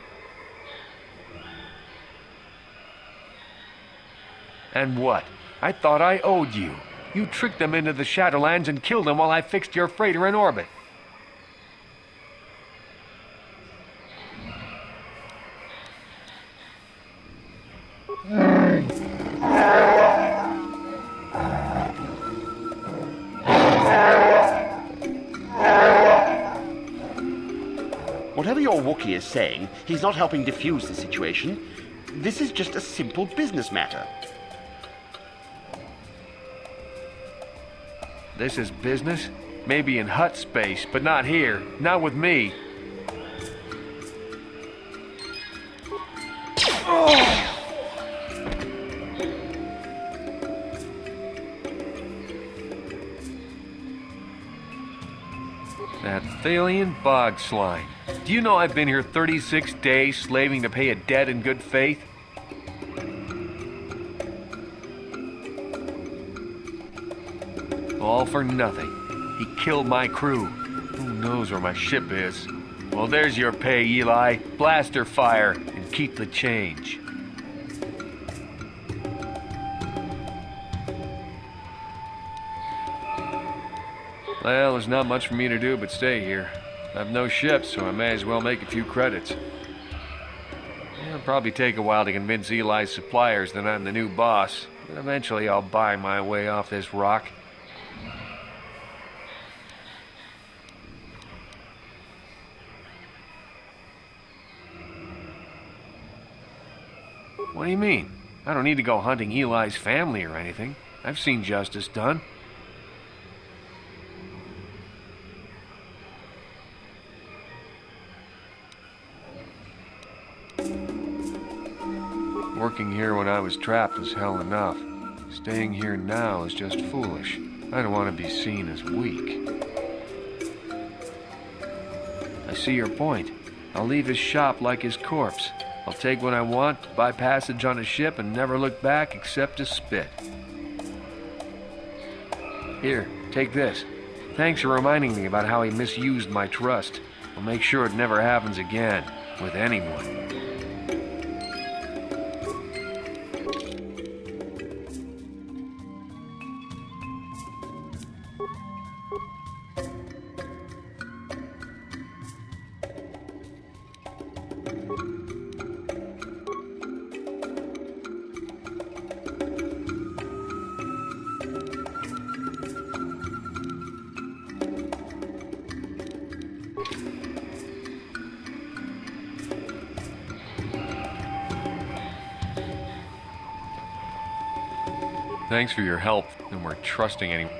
And what? I thought I owed you. You tricked them into the Shadowlands and killed them while I fixed your freighter in orbit. Whatever your Wookiee is saying, he's not helping defuse the situation. This is just a simple business matter. This is business? Maybe in hut space, but not here. Not with me. That Thalian bog slime. Do you know I've been here 36 days slaving to pay a debt in good faith? All for nothing. He killed my crew. Who knows where my ship is? Well, there's your pay, Eli. Blaster fire and keep the change. Well, there's not much for me to do but stay here. I have no ship, so I may as well make a few credits. It'll probably take a while to convince Eli's suppliers that I'm the new boss, but eventually I'll buy my way off this rock. What do you mean? I don't need to go hunting Eli's family or anything. I've seen justice done. Working here when I was trapped was hell enough. Staying here now is just foolish. I don't want to be seen as weak. I see your point. I'll leave his shop like his corpse. I'll take what I want, buy passage on a ship, and never look back except to spit. Here, take this. Thanks for reminding me about how he misused my trust. I'll make sure it never happens again, with anyone. Thanks for your help, and we're trusting anyone.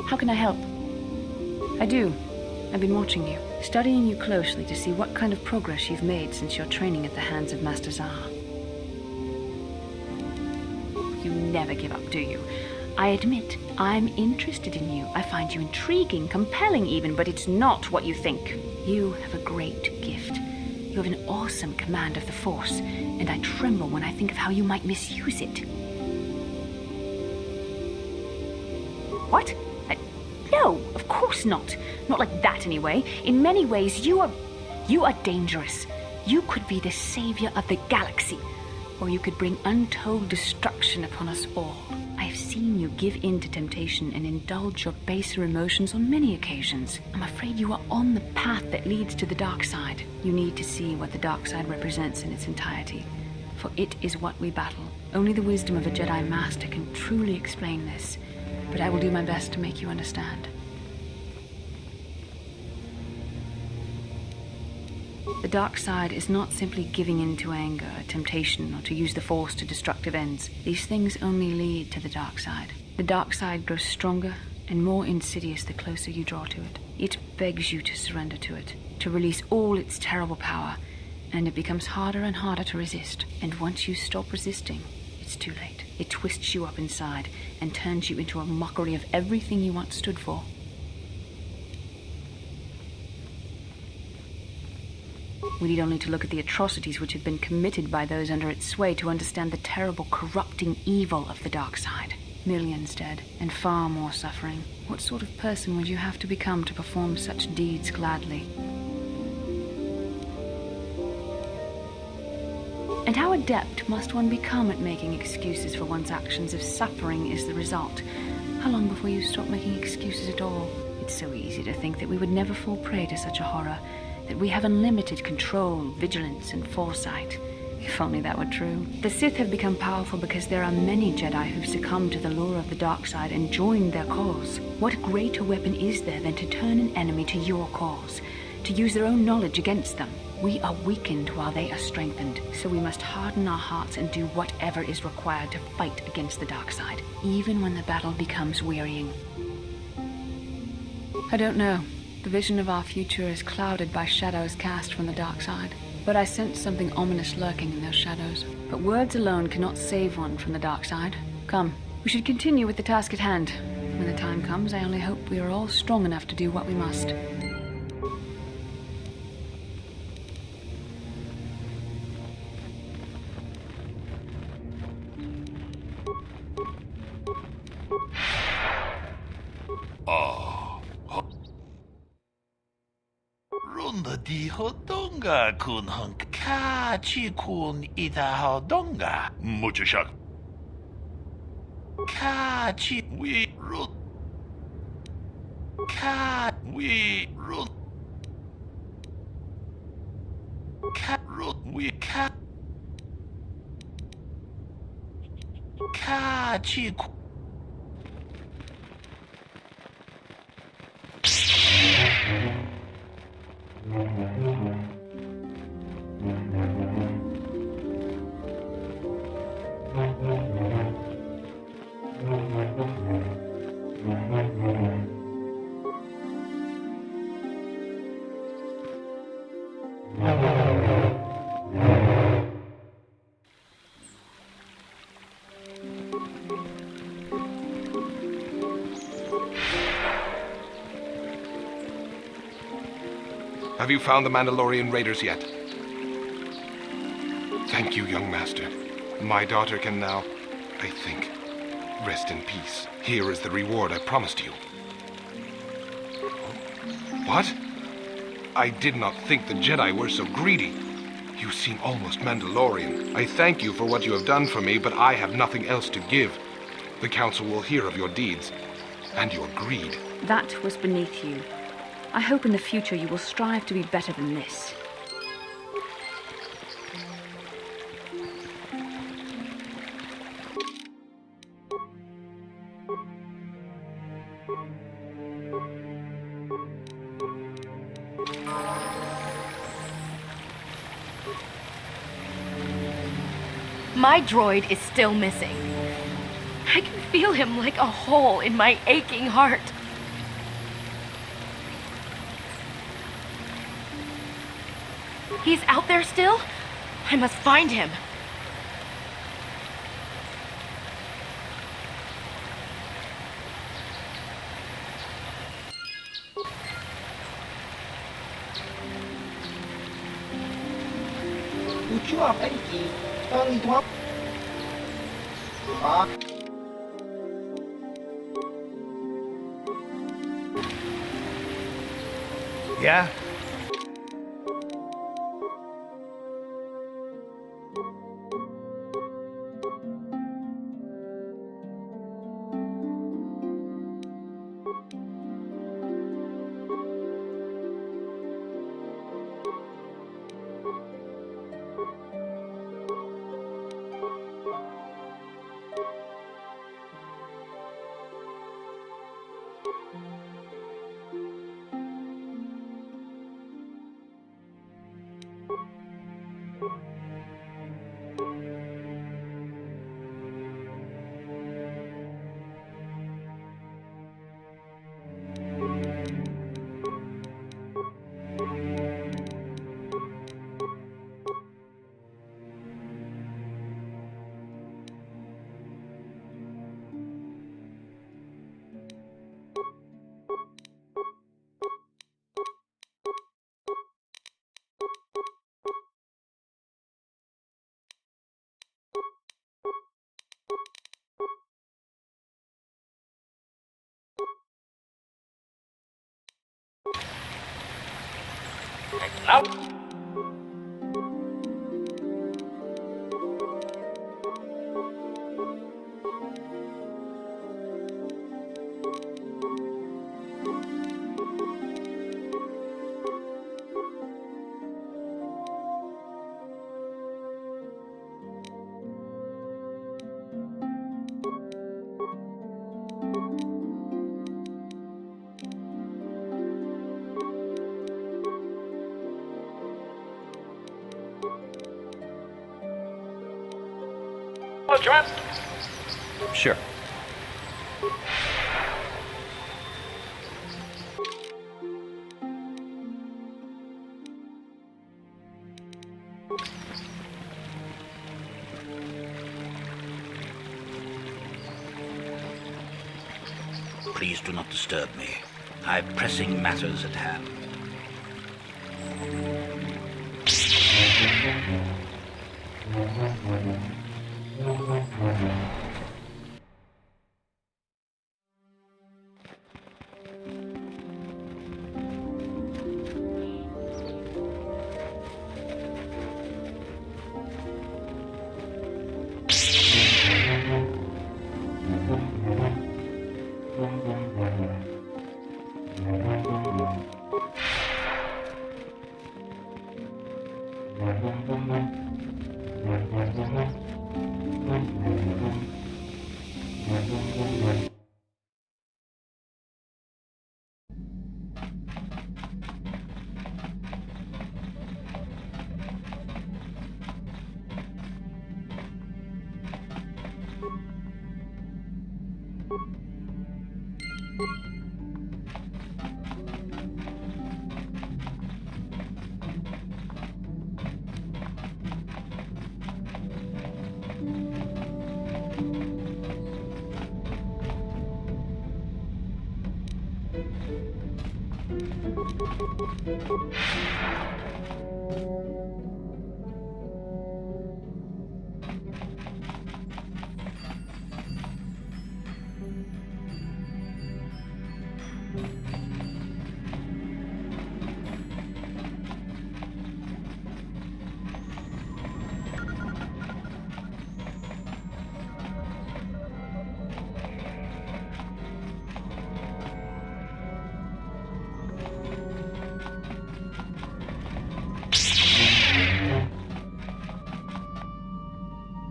How can I help? I do. I've been watching you, studying you closely to see what kind of progress you've made since your training at the hands of Master Zahar. You never give up, do you? I admit, I'm interested in you. I find you intriguing, compelling even, but it's not what you think. You have a great gift. You have an awesome command of the Force, and I tremble when I think of how you might misuse it. What? No, of course not. Not like that, anyway. In many ways, you are dangerous. You could be the savior of the galaxy, or you could bring untold destruction upon us all. I have seen you give in to temptation and indulge your baser emotions on many occasions. I'm afraid you are on the path that leads to the dark side. You need to see what the dark side represents in its entirety, for it is what we battle. Only the wisdom of a Jedi Master can truly explain this, but I will do my best to make you understand. The dark side is not simply giving in to anger, temptation, or to use the Force to destructive ends. These things only lead to the dark side. The dark side grows stronger and more insidious the closer you draw to it. It begs you to surrender to it, to release all its terrible power, and it becomes harder and harder to resist. And once you stop resisting, it's too late. It twists you up inside and turns you into a mockery of everything you once stood for. We need only to look at the atrocities which have been committed by those under its sway to understand the terrible, corrupting evil of the dark side. Millions dead, and far more suffering. What sort of person would you have to become to perform such deeds gladly? And how adept must one become at making excuses for one's actions if suffering is the result? How long before you stop making excuses at all? It's so easy to think that we would never fall prey to such a horror, that we have unlimited control, vigilance, and foresight. If only that were true. The Sith have become powerful because there are many Jedi who've succumbed to the lure of the dark side and joined their cause. What greater weapon is there than to turn an enemy to your cause, to use their own knowledge against them? We are weakened while they are strengthened, so we must harden our hearts and do whatever is required to fight against the dark side, even when the battle becomes wearying. I don't know. The vision of our future is clouded by shadows cast from the dark side. But I sense something ominous lurking in those shadows. But words alone cannot save one from the dark side. Come, we should continue with the task at hand. When the time comes, I only hope we are all strong enough to do what we must. Runda di hodonga kun hunk ka chi kun ita hodonga. Mucho shak. Ka chi we run. Ka we run. Ka run we ka. Ka chi ku. Have you found the Mandalorian raiders yet? Thank you, young master. My daughter can now, I think, rest in peace. Here is the reward I promised you. What? I did not think the Jedi were so greedy. You seem almost Mandalorian. I thank you for what you have done for me, but I have nothing else to give. The Council will hear of your deeds and your greed. That was beneath you. I hope in the future you will strive to be better than this. My droid is still missing. I can feel him like a hole in my aching heart. He's out there still? I must find him. Yeah? Sure. Please do not disturb me. I have pressing matters at hand.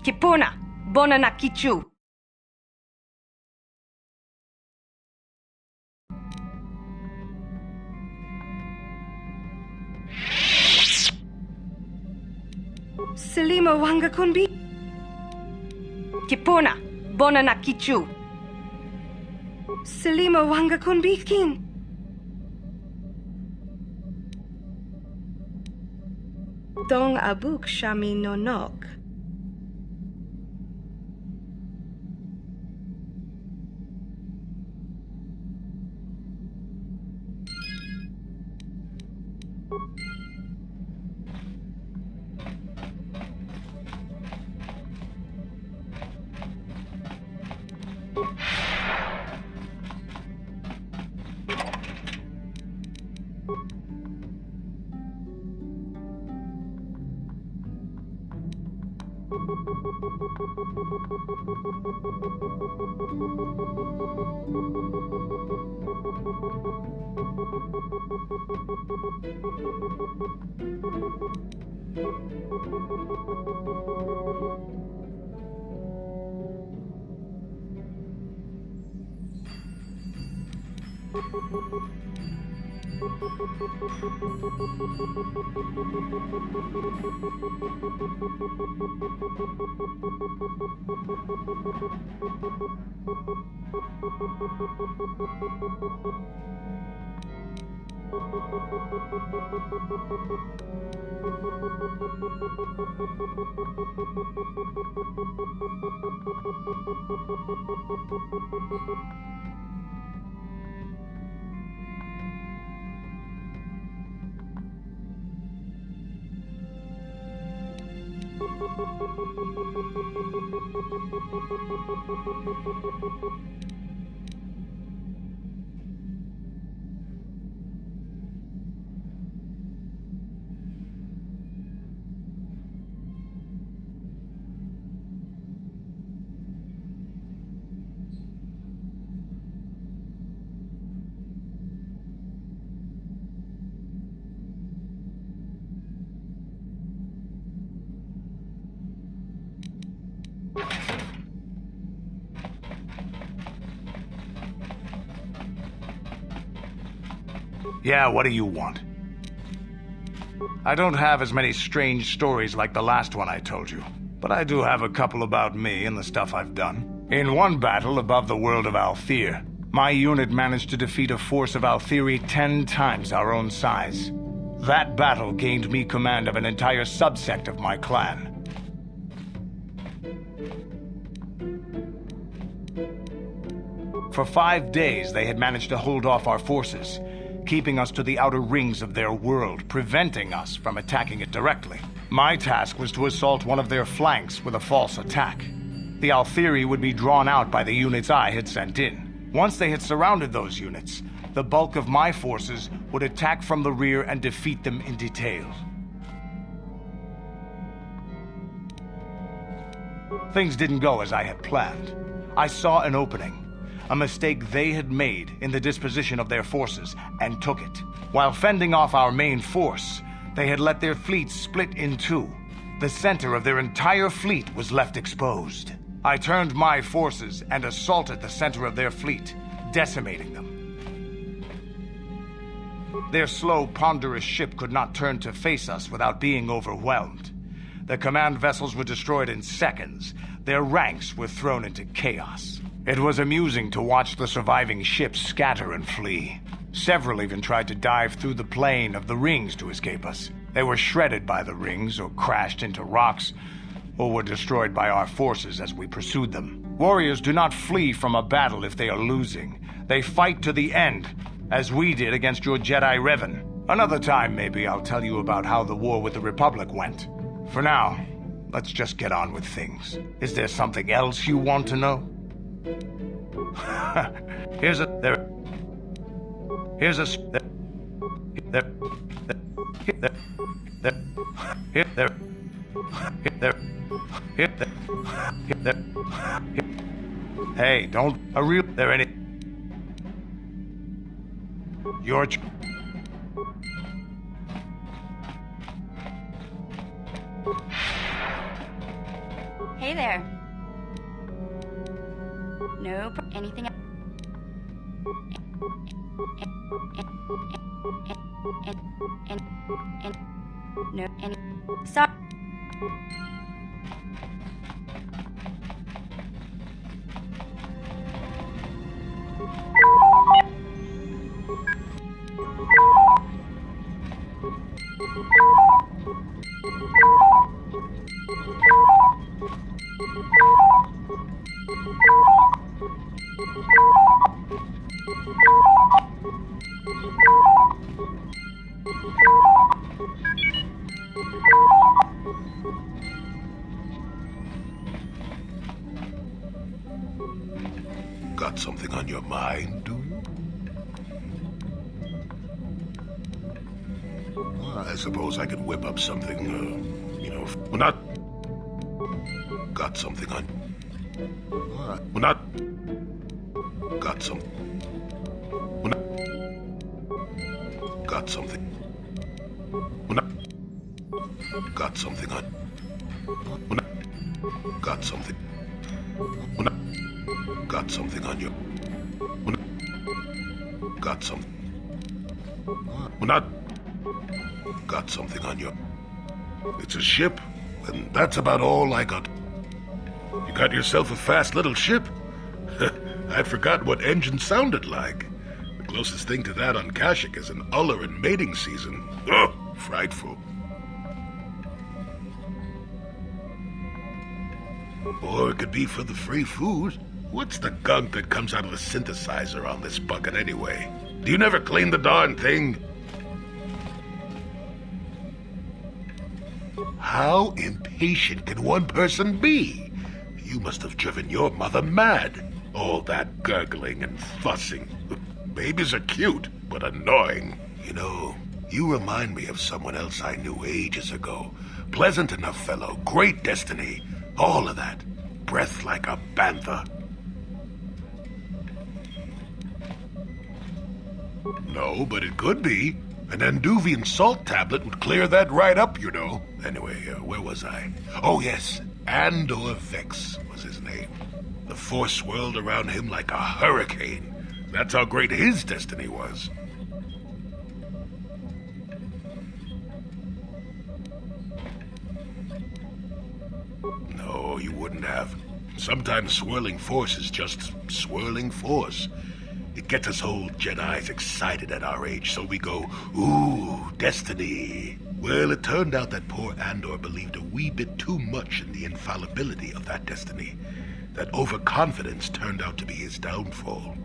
Kipuna, bona na kichu. Selima wanga kunbi. Kipuna, bona na kichu. Selima wanga kunbi kin. Dong abuk shami nonok. Yeah, what do you want? I don't have as many strange stories like the last one I told you, but I do have a couple about me and the stuff I've done. In one battle above the world of Althir, my unit managed to defeat a force of Althiri 10 times our own size. That battle gained me command of an entire subsect of my clan. For 5 days, they had managed to hold off our forces, keeping us to the outer rings of their world, preventing us from attacking it directly. My task was to assault one of their flanks with a false attack. The Althiri would be drawn out by the units I had sent in. Once they had surrounded those units, the bulk of my forces would attack from the rear and defeat them in detail. Things didn't go as I had planned. I saw an opening, a mistake they had made in the disposition of their forces, and took it. While fending off our main force, they had let their fleet split in two. The center of their entire fleet was left exposed. I turned my forces and assaulted the center of their fleet, decimating them. Their slow, ponderous ship could not turn to face us without being overwhelmed. The command vessels were destroyed in seconds. Their ranks were thrown into chaos. It was amusing to watch the surviving ships scatter and flee. Several even tried to dive through the plane of the rings to escape us. They were shredded by the rings, or crashed into rocks, or were destroyed by our forces as we pursued them. Warriors do not flee from a battle if they are losing. They fight to the end, as we did against your Jedi Revan. Another time, maybe, I'll tell you about how the war with the Republic went. For now, let's just get on with things. Is there something else you want to know? Here's a Hey, don't a real there any George. Hey there. No, anything else? No, any. Sorry. Got something on your mind, do you? Well, I suppose I could whip up something, well, not... Got something on... Well, not... Got some... Well, not... Got something... Well, not... Got something on... Well, not... Got something... Well, not... Got something on you. Got some... Well, not... Got something on you. It's a ship, and that's about all I got. You got yourself a fast little ship? I'd forgotten what engine sounded like. The closest thing to that on Kashyyyk is an uller in mating season. Ugh, frightful. Or it could be for the free food. What's the gunk that comes out of the synthesizer on this bucket anyway? Do you never clean the darn thing? How impatient can one person be? You must have driven your mother mad. All that gurgling and fussing. Babies are cute, but annoying. You know, you remind me of someone else I knew ages ago. Pleasant enough fellow, great destiny, all of that. Breath like a bantha. No, but it could be. An Anduvian salt tablet would clear that right up, you know. Anyway, where was I? Oh, yes, Andor Vex was his name. The force swirled around him like a hurricane. That's how great his destiny was. No, you wouldn't have. Sometimes swirling force is just swirling force. It gets us old Jedis excited at our age, so we go, ooh, destiny. Well, it turned out that poor Andor believed a wee bit too much in the infallibility of that destiny. That overconfidence turned out to be his downfall.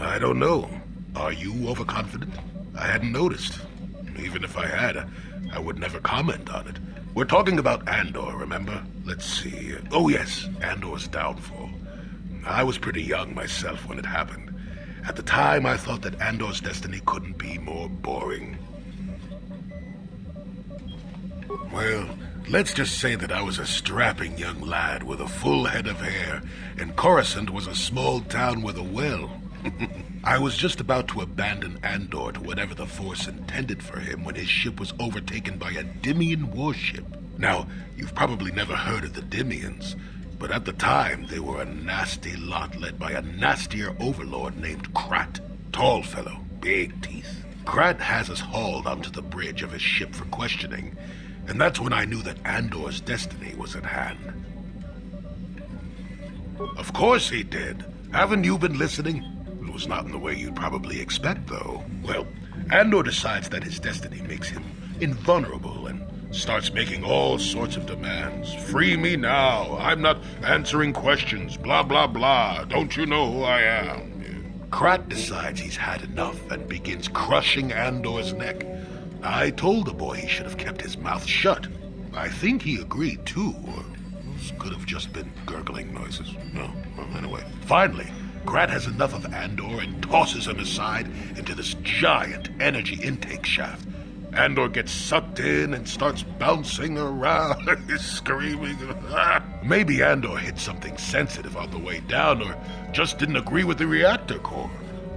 I don't know. Are you overconfident? I hadn't noticed. Even if I had, I would never comment on it. We're talking about Andor, remember? Let's see. Oh yes, Andor's downfall. I was pretty young myself when it happened. At the time, I thought that Andor's destiny couldn't be more boring. Well, let's just say that I was a strapping young lad with a full head of hair, and Coruscant was a small town with a well. I was just about to abandon Andor to whatever the Force intended for him when his ship was overtaken by a Dimian warship. Now, you've probably never heard of the Dimians, but at the time they were a nasty lot led by a nastier overlord named Krat. Tall fellow, big teeth. Krat has us hauled onto the bridge of his ship for questioning, and that's when I knew that Andor's destiny was at hand. Of course he did. Haven't you been listening? It was not in the way you'd probably expect, though. Well, Andor decides that his destiny makes him invulnerable and starts making all sorts of demands. Free me now. I'm not answering questions. Blah, blah, blah. Don't you know who I am? Krat decides he's had enough and begins crushing Andor's neck. I told the boy he should have kept his mouth shut. I think he agreed, too. Or those could have just been gurgling noises. No, well, anyway. Finally, Krat has enough of Andor and tosses him aside into this giant energy intake shaft. Andor gets sucked in and starts bouncing around, screaming. Maybe Andor hit something sensitive on the way down, or just didn't agree with the reactor core.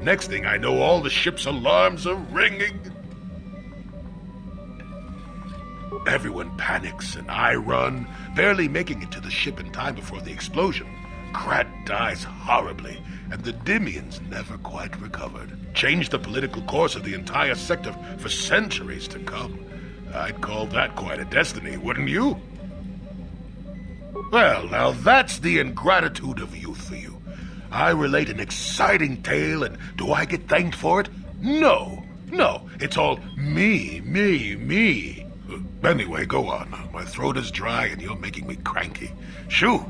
Next thing I know, all the ship's alarms are ringing. Everyone panics, and I run, barely making it to the ship in time before the explosion. Krat dies horribly, and the Dimians never quite recovered. Changed the political course of the entire sector for centuries to come. I'd call that quite a destiny, wouldn't you? Well, now that's the ingratitude of youth for you. I relate an exciting tale, and do I get thanked for it? No, it's all me. Anyway, go on. My throat is dry, and you're making me cranky. Shoo!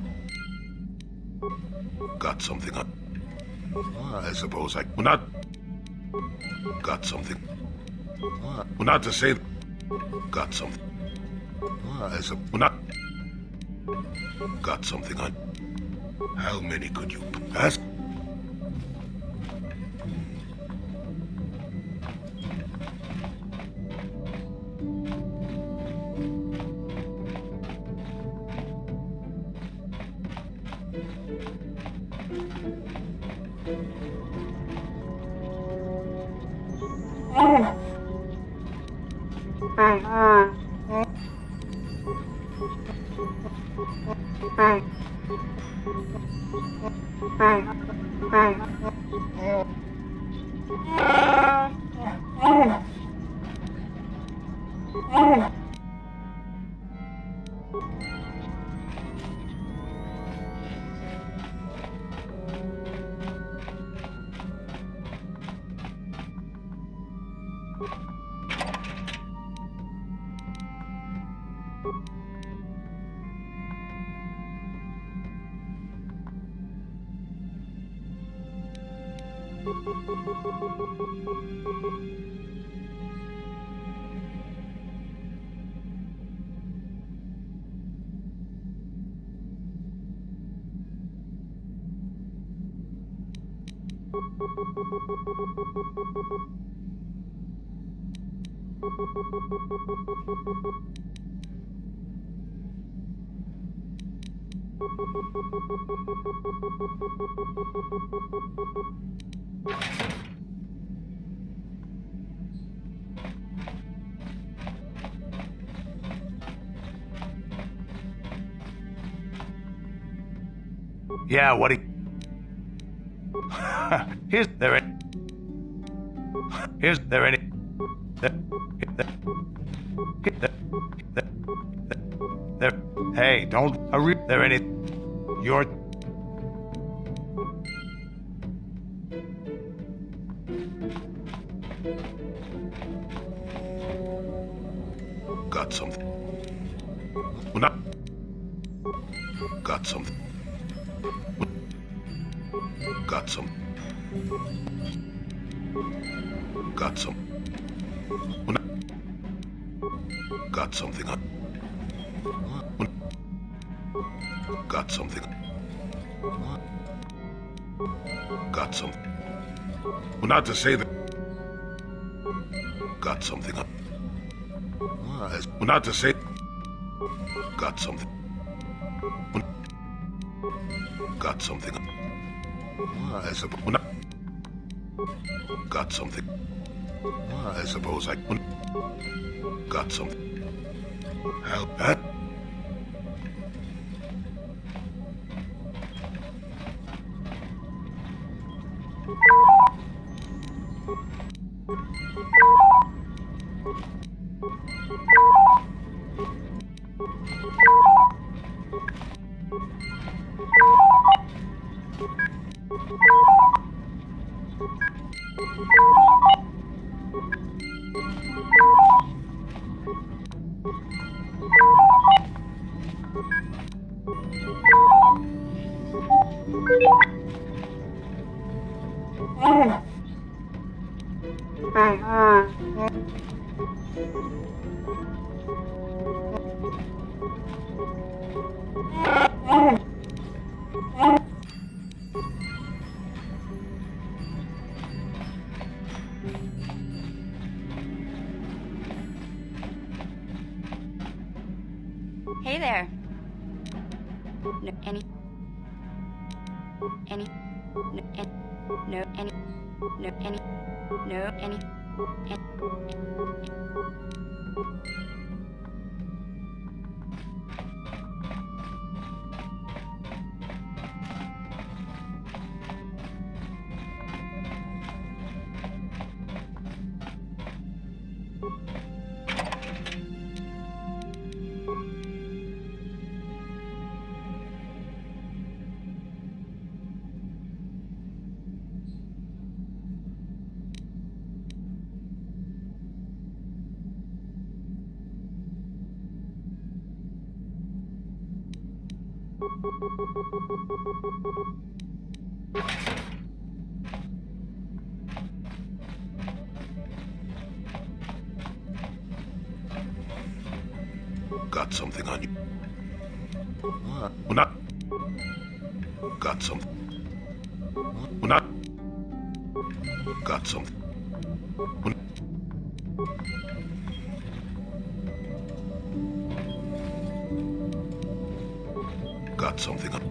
Got something on... I suppose I... Well, not... Got something... Well, not to say... Got something... I suppose... Well, not... Got something on... How many could you ask? Yeah, what do you... Here's there any... Here's there any... There... Hey, don't... There any... You're... Got something. Well, not... Got something. Got some. Got some. Well, not... Got something on. Well, got something. Got something. Well, not to say that. Got something on. Well, not to say. Got something. Well, got something on. I suppose. Well, not... Got something. I suppose I. Well, got something. Help that. Hey there. No, any. No, any. No, any. No, any. No, any. Got something on you. Well, not. Got something. Well, not. Got something. Well, got something on.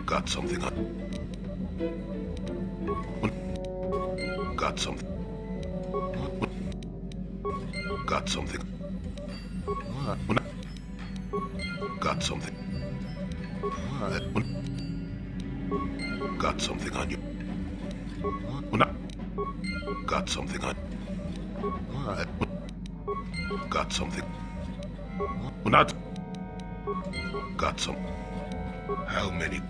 Got something on. Well, got something. Well, Got something. Got something. Got something on you. Got something on. Got something. Not. Got some. How many?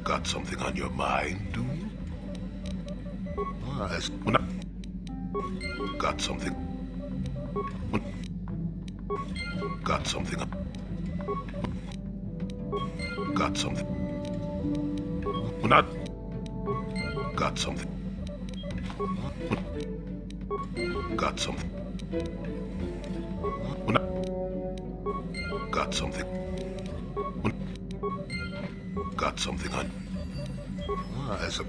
Got something on your mind, do you? Got something. Got something. Got something. Not. Got something. Got something. Got something. Got something on. As a.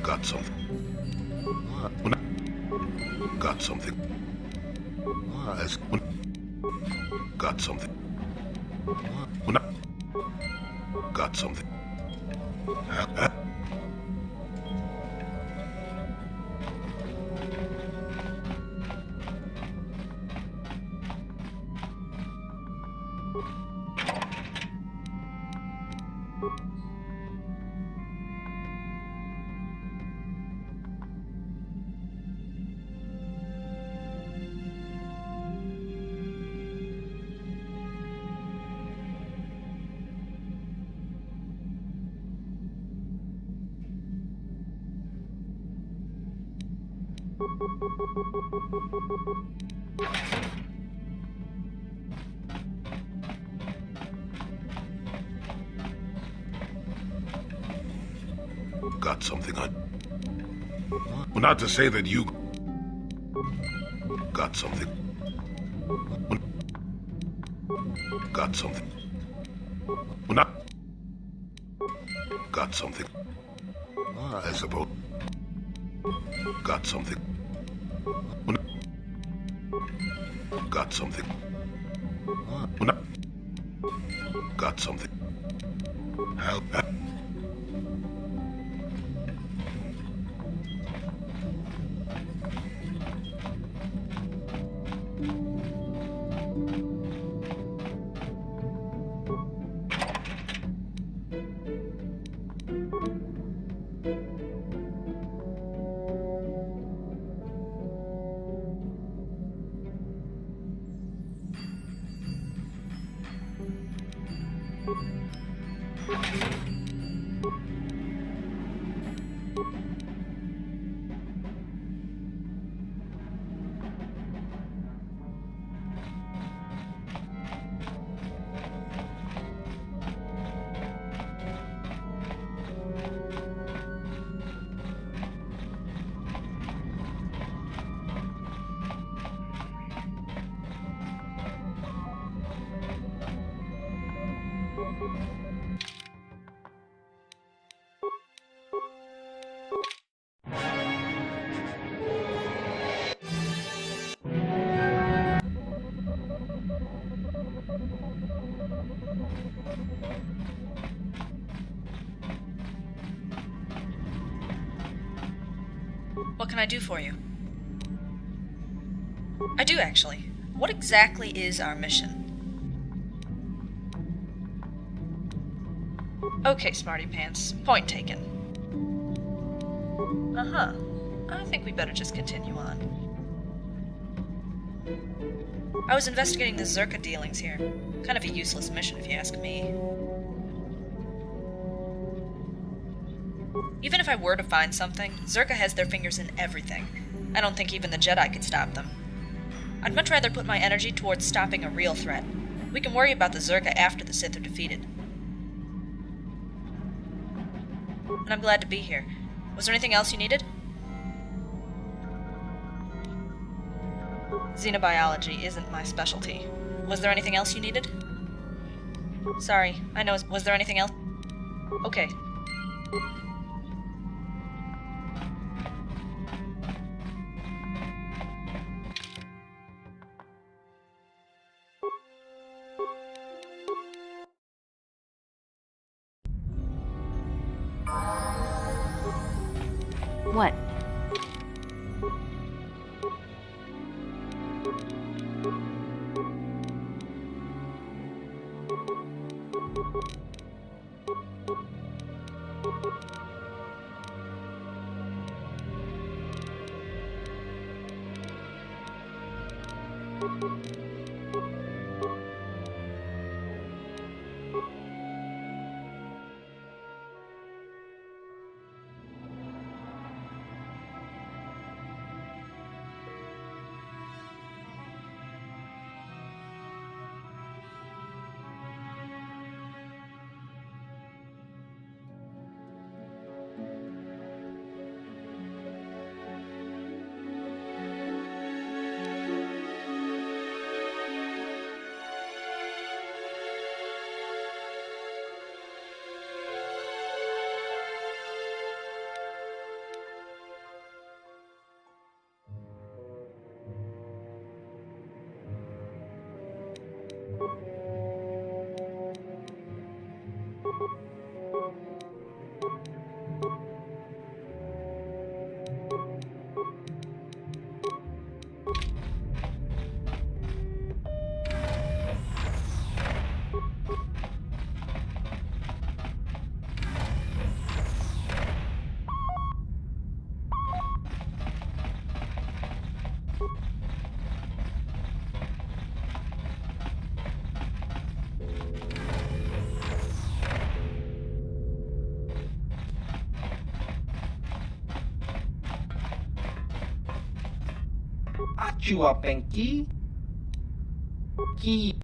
Got something. Got something. As. Got something. Got something. Got something on. Well, not to say that you got something. Got something. Well, not got something. I suppose. Got something. Got something. Got something. Help. What can I do for you? I do, actually. What exactly is our mission? Okay, Smarty Pants. Point taken. Uh-huh. I think we better just continue on. I was investigating the Zerka dealings here. Kind of a useless mission, if you ask me. Even if I were to find something, Zerka has their fingers in everything. I don't think even the Jedi could stop them. I'd much rather put my energy towards stopping a real threat. We can worry about the Zerka after the Sith are defeated. And I'm glad to be here. Was there anything else you needed? Xenobiology isn't my specialty. Was there anything else you needed? Sorry, I know. Was there anything else? Okay. What? Achua Penki. Ki.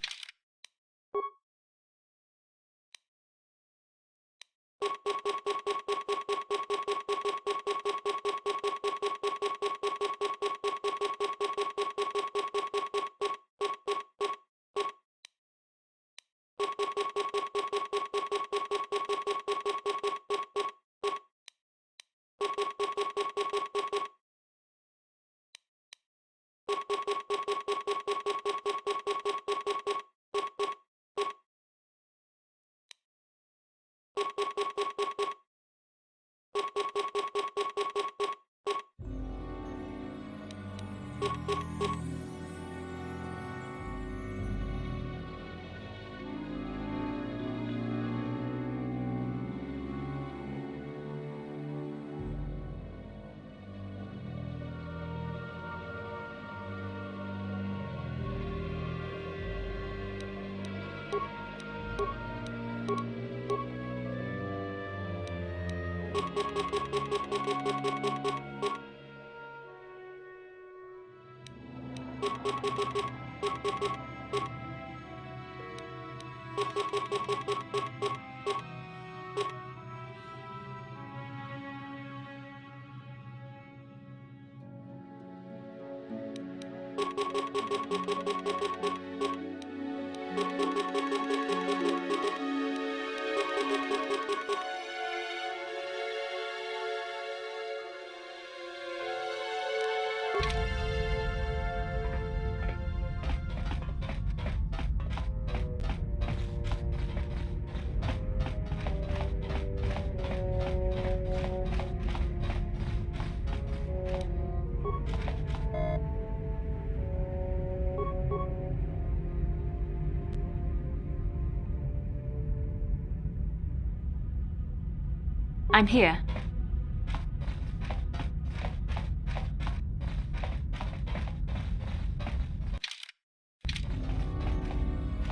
I'm here.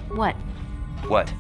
What? What?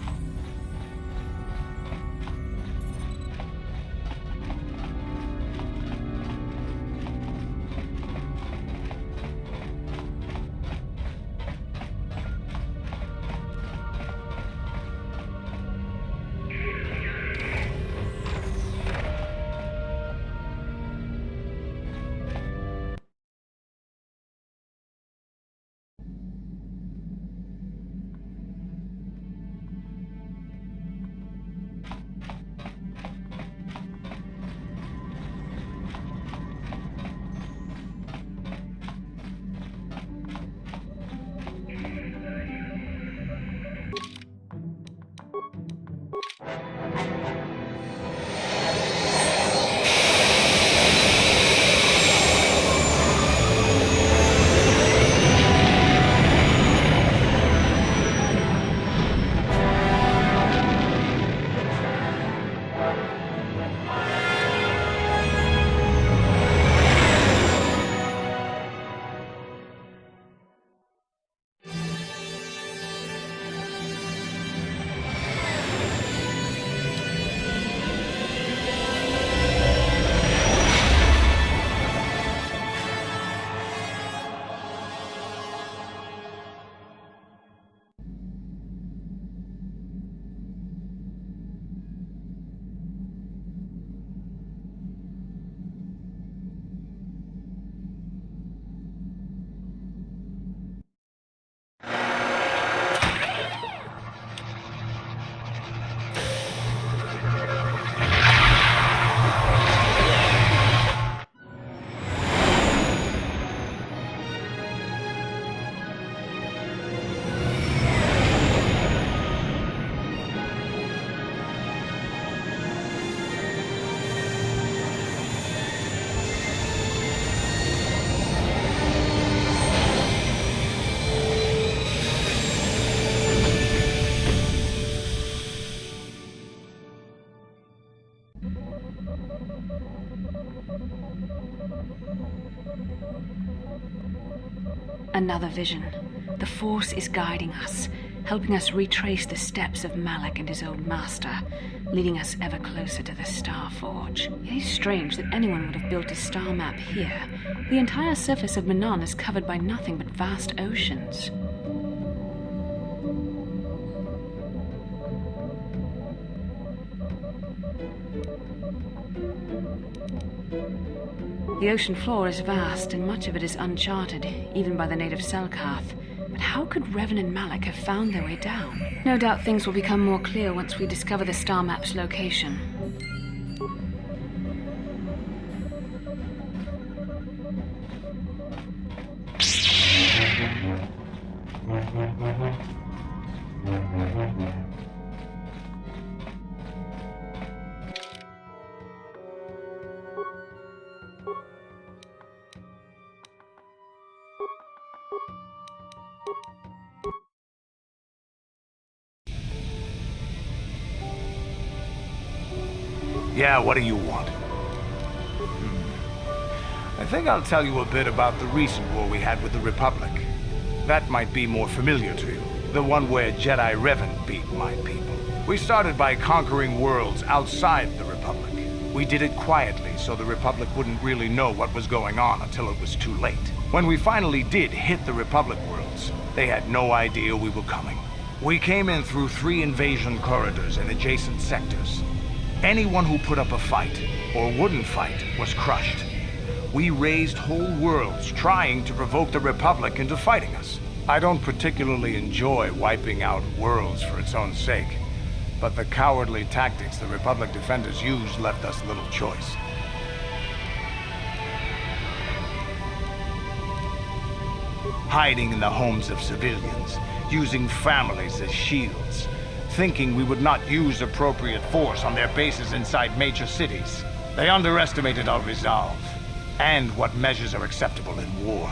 another vision. The Force is guiding us, helping us retrace the steps of Malak and his old master, leading us ever closer to the Star Forge. It is strange that anyone would have built a star map here. The entire surface of Manon is covered by nothing but vast oceans. The ocean floor is vast, and much of it is uncharted, even by the native Selkath. But how could Revan and Malak have found their way down? No doubt things will become more clear once we discover the star map's location. Yeah, what do you want? I think I'll tell you a bit about the recent war we had with the Republic. That might be more familiar to you. The one where Jedi Revan beat my people. We started by conquering worlds outside the Republic. We did it quietly so the Republic wouldn't really know what was going on until it was too late. When we finally did hit the Republic worlds, they had no idea we were coming. We came in through 3 invasion corridors in adjacent sectors. Anyone who put up a fight, or wouldn't fight, was crushed. We razed whole worlds trying to provoke the Republic into fighting us. I don't particularly enjoy wiping out worlds for its own sake, but the cowardly tactics the Republic defenders used left us little choice. Hiding in the homes of civilians, using families as shields, thinking we would not use appropriate force on their bases inside major cities. They underestimated our resolve, and what measures are acceptable in war.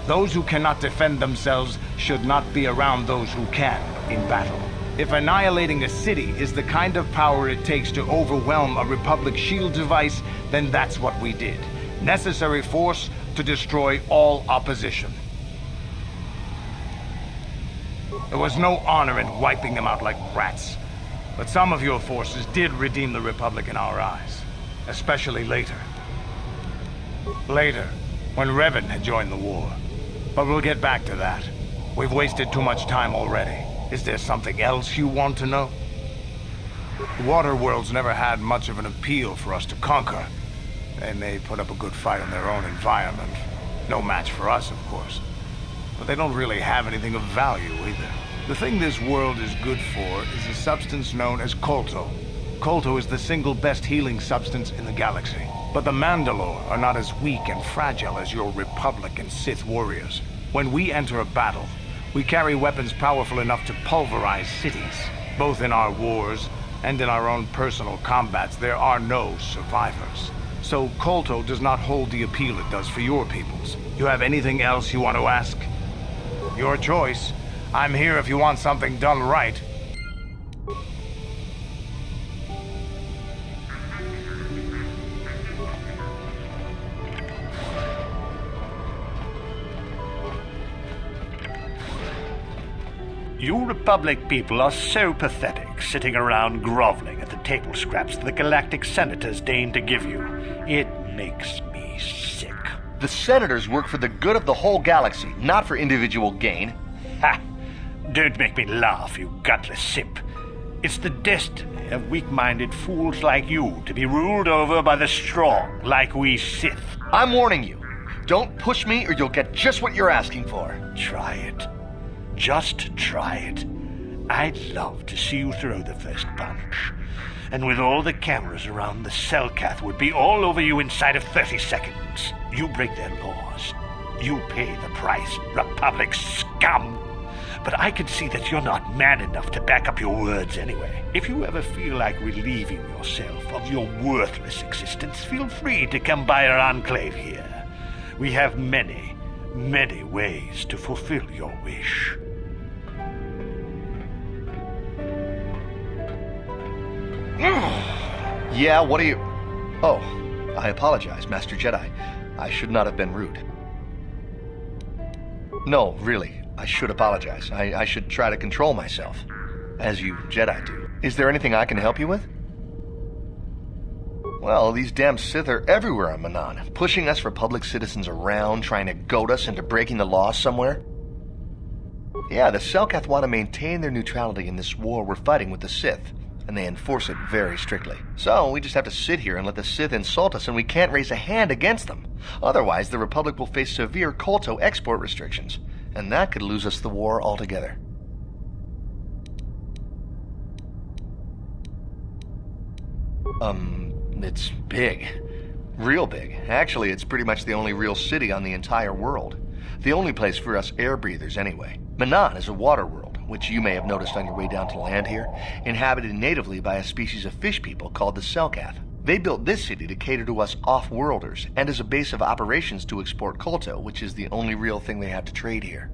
Those who cannot defend themselves should not be around those who can in battle. If annihilating a city is the kind of power it takes to overwhelm a Republic shield device, then that's what we did. Necessary force to destroy all opposition. There was no honor in wiping them out like rats. But some of your forces did redeem the Republic in our eyes. Especially later. Later, when Revan had joined the war. But we'll get back to that. We've wasted too much time already. Is there something else you want to know? The water worlds never had much of an appeal for us to conquer. They may put up a good fight in their own environment. No match for us, of course. But they don't really have anything of value either. The thing this world is good for is a substance known as Kotor. Kotor is the single best healing substance in the galaxy. But the Mandalore are not as weak and fragile as your Republic and Sith warriors. When we enter a battle, we carry weapons powerful enough to pulverize cities. Both in our wars and in our own personal combats, there are no survivors. So Kotor does not hold the appeal it does for your peoples. You have anything else you want to ask? Your choice. I'm here if you want something done right. You Republic people are so pathetic, sitting around groveling at the table scraps the Galactic Senators deign to give you. It makes me sick. The Senators work for the good of the whole galaxy, not for individual gain. Ha! Don't make me laugh, you gutless simp. It's the destiny of weak-minded fools like you to be ruled over by the strong, like we Sith. I'm warning you. Don't push me or you'll get just what you're asking for. Try it. Just try it. I'd love to see you throw the first punch. And with all the cameras around, the Selkath would be all over you inside of 30 seconds. You break their laws. You pay the price, Republic scum. But I can see that you're not man enough to back up your words anyway. If you ever feel like relieving yourself of your worthless existence, feel free to come by our enclave here. We have many, many ways to fulfill your wish. Yeah, what do you... Oh, I apologize, Master Jedi. I should not have been rude. No, really. I should apologize. I should try to control myself. As you Jedi do. Is there anything I can help you with? Well, these damn Sith are everywhere on Manan, pushing us Republic citizens around, trying to goad us into breaking the law somewhere. Yeah, the Selkath want to maintain their neutrality in this war we're fighting with the Sith, and they enforce it very strictly. So, we just have to sit here and let the Sith insult us, and we can't raise a hand against them. Otherwise, the Republic will face severe Kolto export restrictions, and that could lose us the war altogether. It's big. Real big. Actually, it's pretty much the only real city on the entire world. The only place for us air breathers, anyway. Manan is a water world, which you may have noticed on your way down to land here, inhabited natively by a species of fish people called the Selkath. They built this city to cater to us off-worlders, and as a base of operations to export Kolto, which is the only real thing they have to trade here.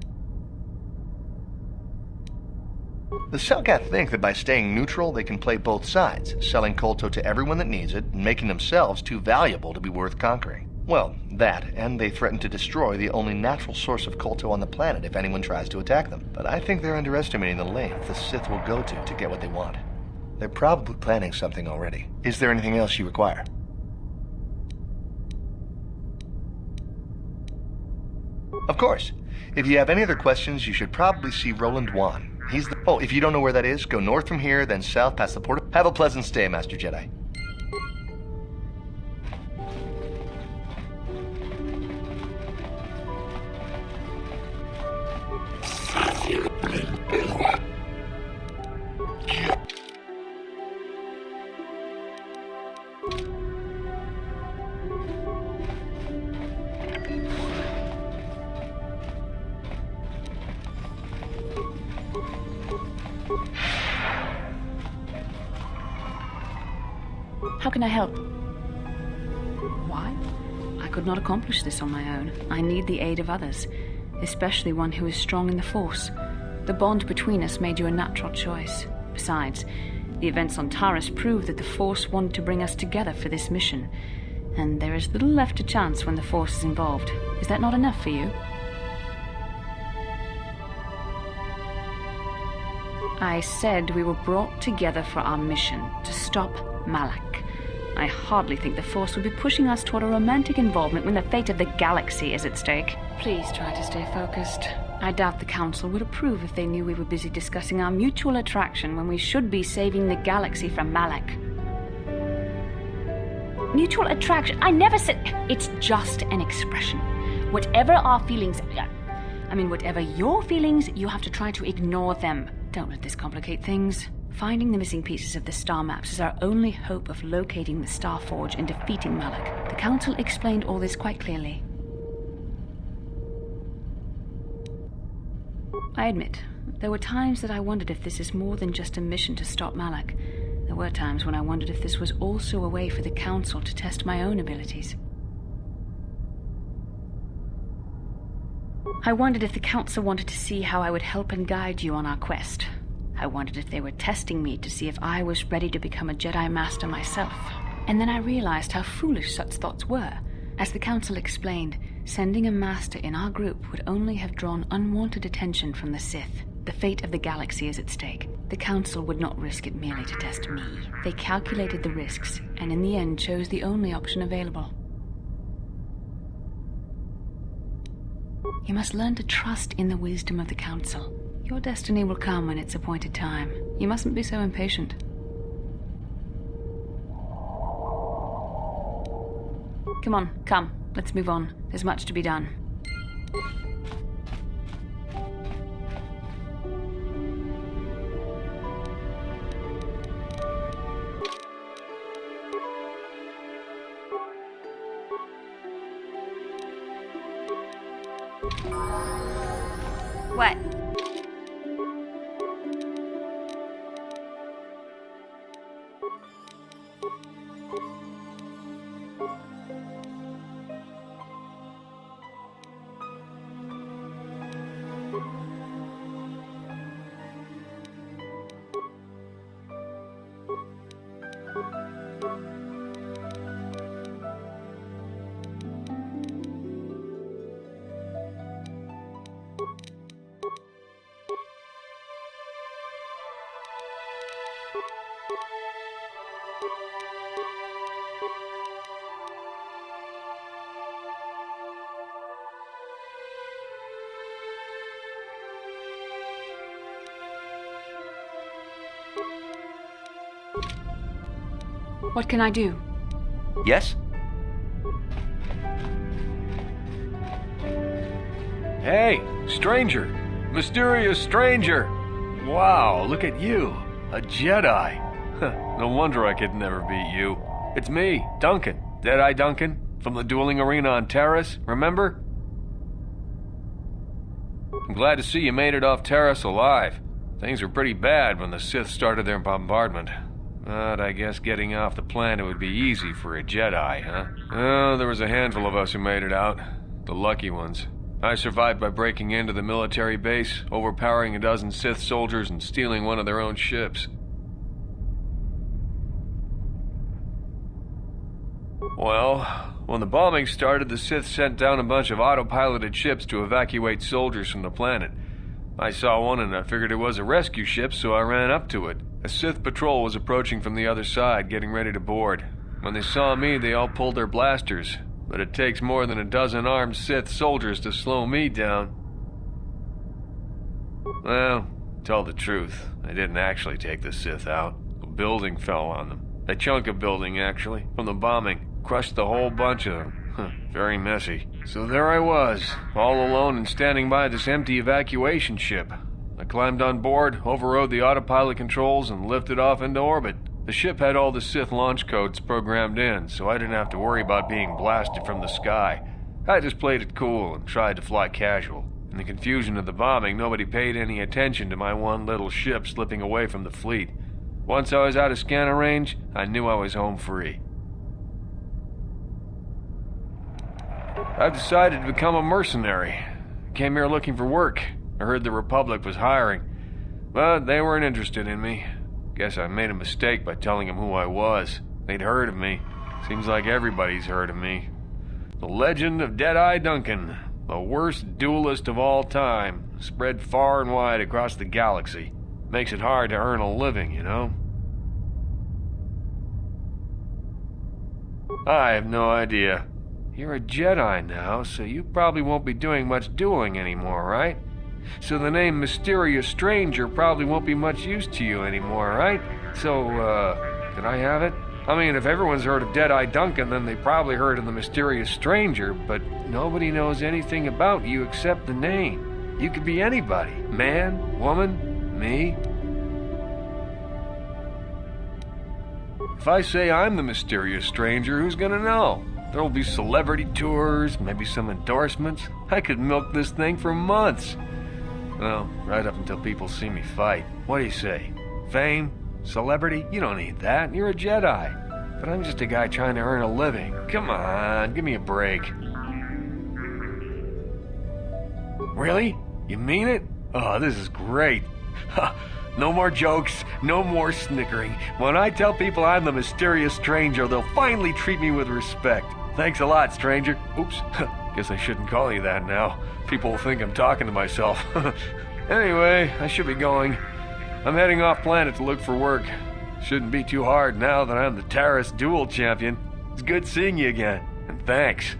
The Selkath think that by staying neutral, they can play both sides, selling Kolto to everyone that needs it, and making themselves too valuable to be worth conquering. Well, that, and they threaten to destroy the only natural source of Kolto on the planet if anyone tries to attack them. But I think they're underestimating the length the Sith will go to get what they want. They're probably planning something already. Is there anything else you require? Of course. If you have any other questions, you should probably see Roland Wan. He's the... Oh, if you don't know where that is, go north from here, then south past the port. Have a pleasant stay, Master Jedi. How can I help? Why? I could not accomplish this on my own. I need the aid of others, especially one who is strong in the Force. The bond between us made you a natural choice. Besides, the events on Taris prove that the Force wanted to bring us together for this mission, and there is little left to chance when the Force is involved. Is that not enough for you? I said we were brought together for our mission, to stop Malak. I hardly think the Force would be pushing us toward a romantic involvement when the fate of the galaxy is at stake. Please try to stay focused. I doubt the Council would approve if they knew we were busy discussing our mutual attraction when we should be saving the galaxy from Malak. Mutual attraction? I never said... It's just an expression. Whatever our feelings... whatever your feelings, you have to try to ignore them. Don't let this complicate things. Finding the missing pieces of the star maps is our only hope of locating the Star Forge and defeating Malak. The Council explained all this quite clearly. I admit, there were times that I wondered if this is more than just a mission to stop Malak. There were times when I wondered if this was also a way for the Council to test my own abilities. I wondered if the Council wanted to see how I would help and guide you on our quest. I wondered if they were testing me to see if I was ready to become a Jedi Master myself. And then I realized how foolish such thoughts were. As the Council explained, sending a Master in our group would only have drawn unwanted attention from the Sith. The fate of the galaxy is at stake. The Council would not risk it merely to test me. They calculated the risks, and in the end chose the only option available. You must learn to trust in the wisdom of the Council. Your destiny will come when it's appointed time. You mustn't be so impatient. Come on, come. Let's move on. There's much to be done. What? What can I do? Yes? Hey, stranger! Mysterious stranger! Wow, look at you. A Jedi. No wonder I could never beat you. It's me, Duncan. Deadeye Duncan, from the dueling arena on Terrace, remember? I'm glad to see you made it off Terrace alive. Things were pretty bad when the Sith started their bombardment. But I guess getting off the planet would be easy for a Jedi, huh? Oh, there was a handful of us who made it out. The lucky ones. I survived by breaking into the military base, overpowering a dozen Sith soldiers, and stealing one of their own ships. Well, when the bombing started, the Sith sent down a bunch of autopiloted ships to evacuate soldiers from the planet. I saw one and I figured it was a rescue ship, so I ran up to it. A Sith patrol was approaching from the other side, getting ready to board. When they saw me, they all pulled their blasters. But it takes more than a dozen armed Sith soldiers to slow me down. Well, to tell the truth, I didn't actually take the Sith out. A building fell on them. A chunk of building, actually, from the bombing. Crushed the whole bunch of them. Very messy. So there I was, all alone and standing by this empty evacuation ship. I climbed on board, overrode the autopilot controls, and lifted off into orbit. The ship had all the Sith launch codes programmed in, so I didn't have to worry about being blasted from the sky. I just played it cool and tried to fly casual. In the confusion of the bombing, nobody paid any attention to my one little ship slipping away from the fleet. Once I was out of scanner range, I knew I was home free. I've decided to become a mercenary. Came here looking for work. I heard the Republic was hiring, but they weren't interested in me. Guess I made a mistake by telling them who I was. They'd heard of me. Seems like everybody's heard of me. The legend of Deadeye Duncan, the worst duelist of all time, spread far and wide across the galaxy. Makes it hard to earn a living, you know? I have no idea. You're a Jedi now, so you probably won't be doing much dueling anymore, right? So the name Mysterious Stranger probably won't be much use to you anymore, right? So, can I have it? I mean, if everyone's heard of Deadeye Duncan, then they probably heard of the Mysterious Stranger, but nobody knows anything about you except the name. You could be anybody. Man, woman, me. If I say I'm the Mysterious Stranger, who's gonna know? There'll be celebrity tours, maybe some endorsements. I could milk this thing for months. Well, right up until people see me fight. What do you say? Fame? Celebrity? You don't need that. You're a Jedi. But I'm just a guy trying to earn a living. Come on, give me a break. Really? You mean it? Oh, this is great. No more jokes, no more snickering. When I tell people I'm the Mysterious Stranger, they'll finally treat me with respect. Thanks a lot, stranger. Oops, guess I shouldn't call you that now. People will think I'm talking to myself. Anyway, I should be going. I'm heading off planet to look for work. Shouldn't be too hard now that I'm the Terrace Duel Champion. It's good seeing you again, and thanks.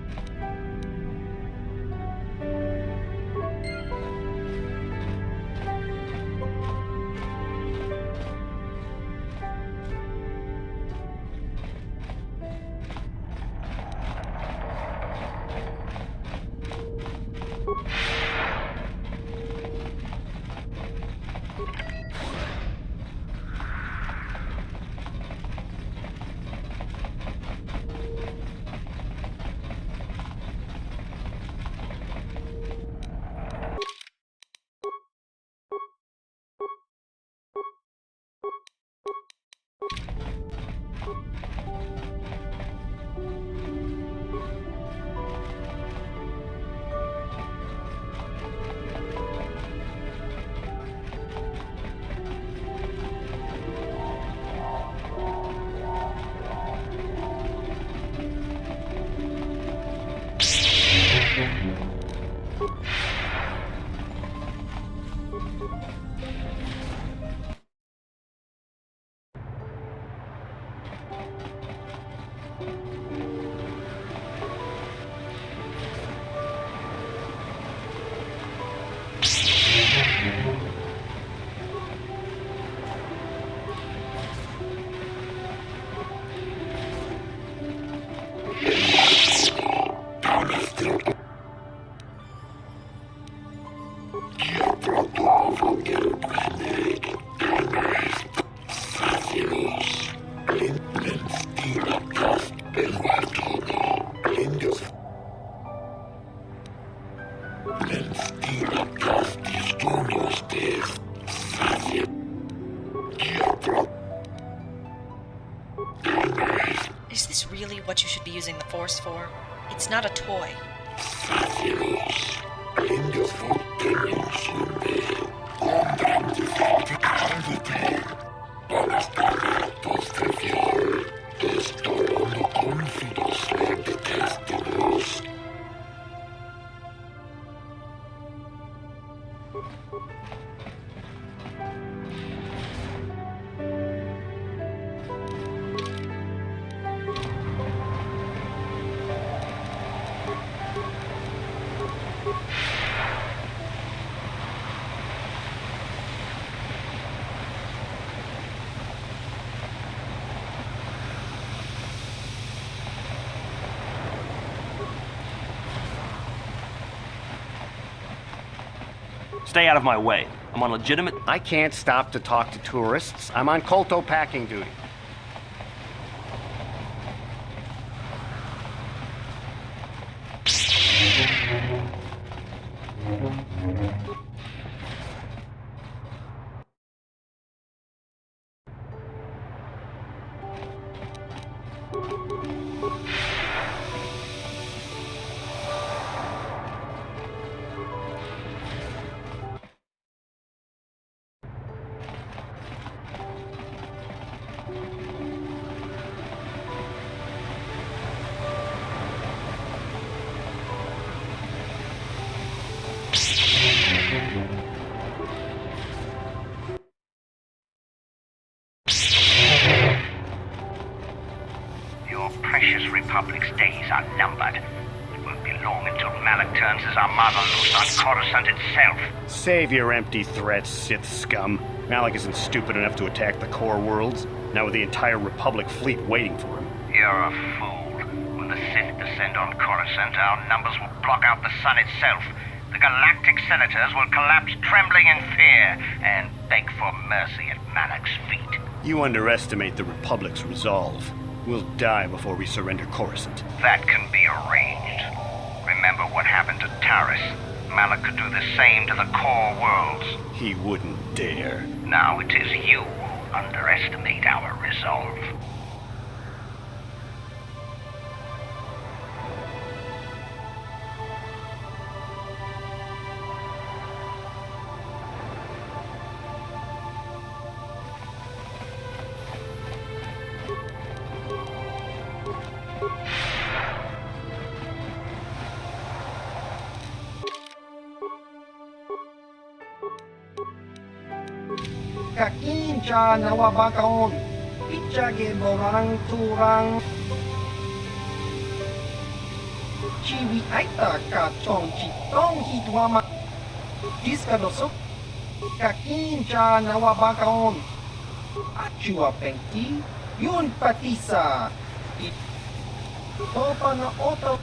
Is this really what you should be using the Force for? It's not a toy. Stay out of my way. I'm on legitimate... I can't stop to talk to tourists. I'm on Kotor packing duty. Your precious Republic's days are numbered. It won't be long until Malak turns his armada loose on Coruscant itself. Save your empty threats, Sith scum. Malak isn't stupid enough to attack the core worlds, now with the entire Republic fleet waiting for him. You're a fool. When the Sith descend on Coruscant, our numbers will block out the sun itself. The galactic senators will collapse trembling in fear and beg for mercy at Malak's feet. You underestimate the Republic's resolve. We'll die before we surrender Coruscant. That can be arranged. Remember what happened to Taris. Malak could do the same to the core worlds. He wouldn't dare. Now it is you who underestimate our resolve. Kakincha nawabakaon, pichage borang turang. Chiwi aita ka chong chitong hitwama. Diskadosok, kakincha nawabakaon. Achua pengki, yun patisa. Topa na oto.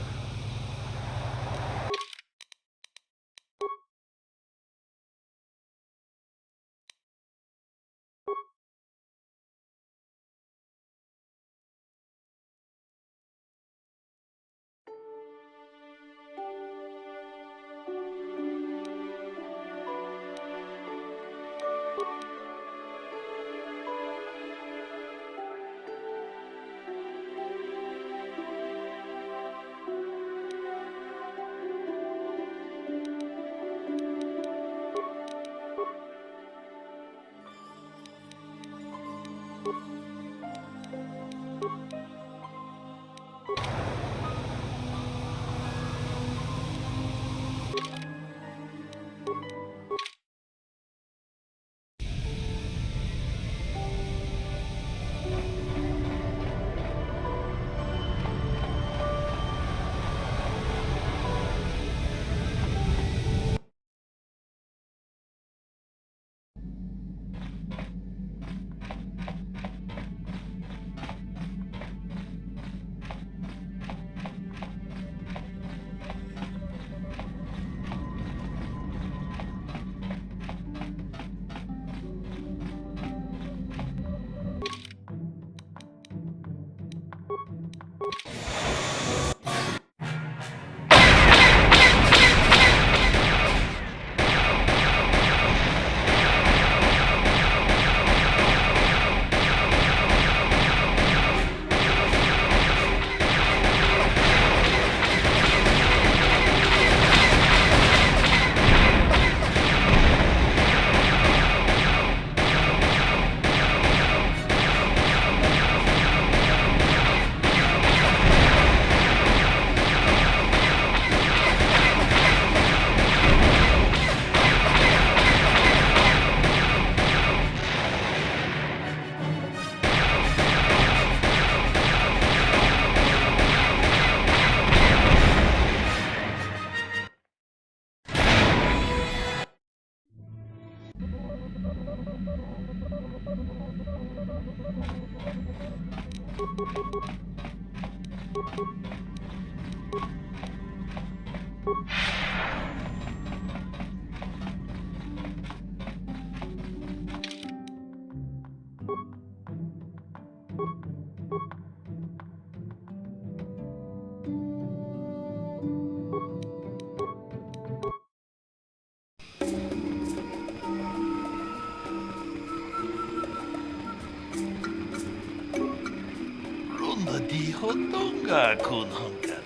Ronda di hotonga kun hunkan.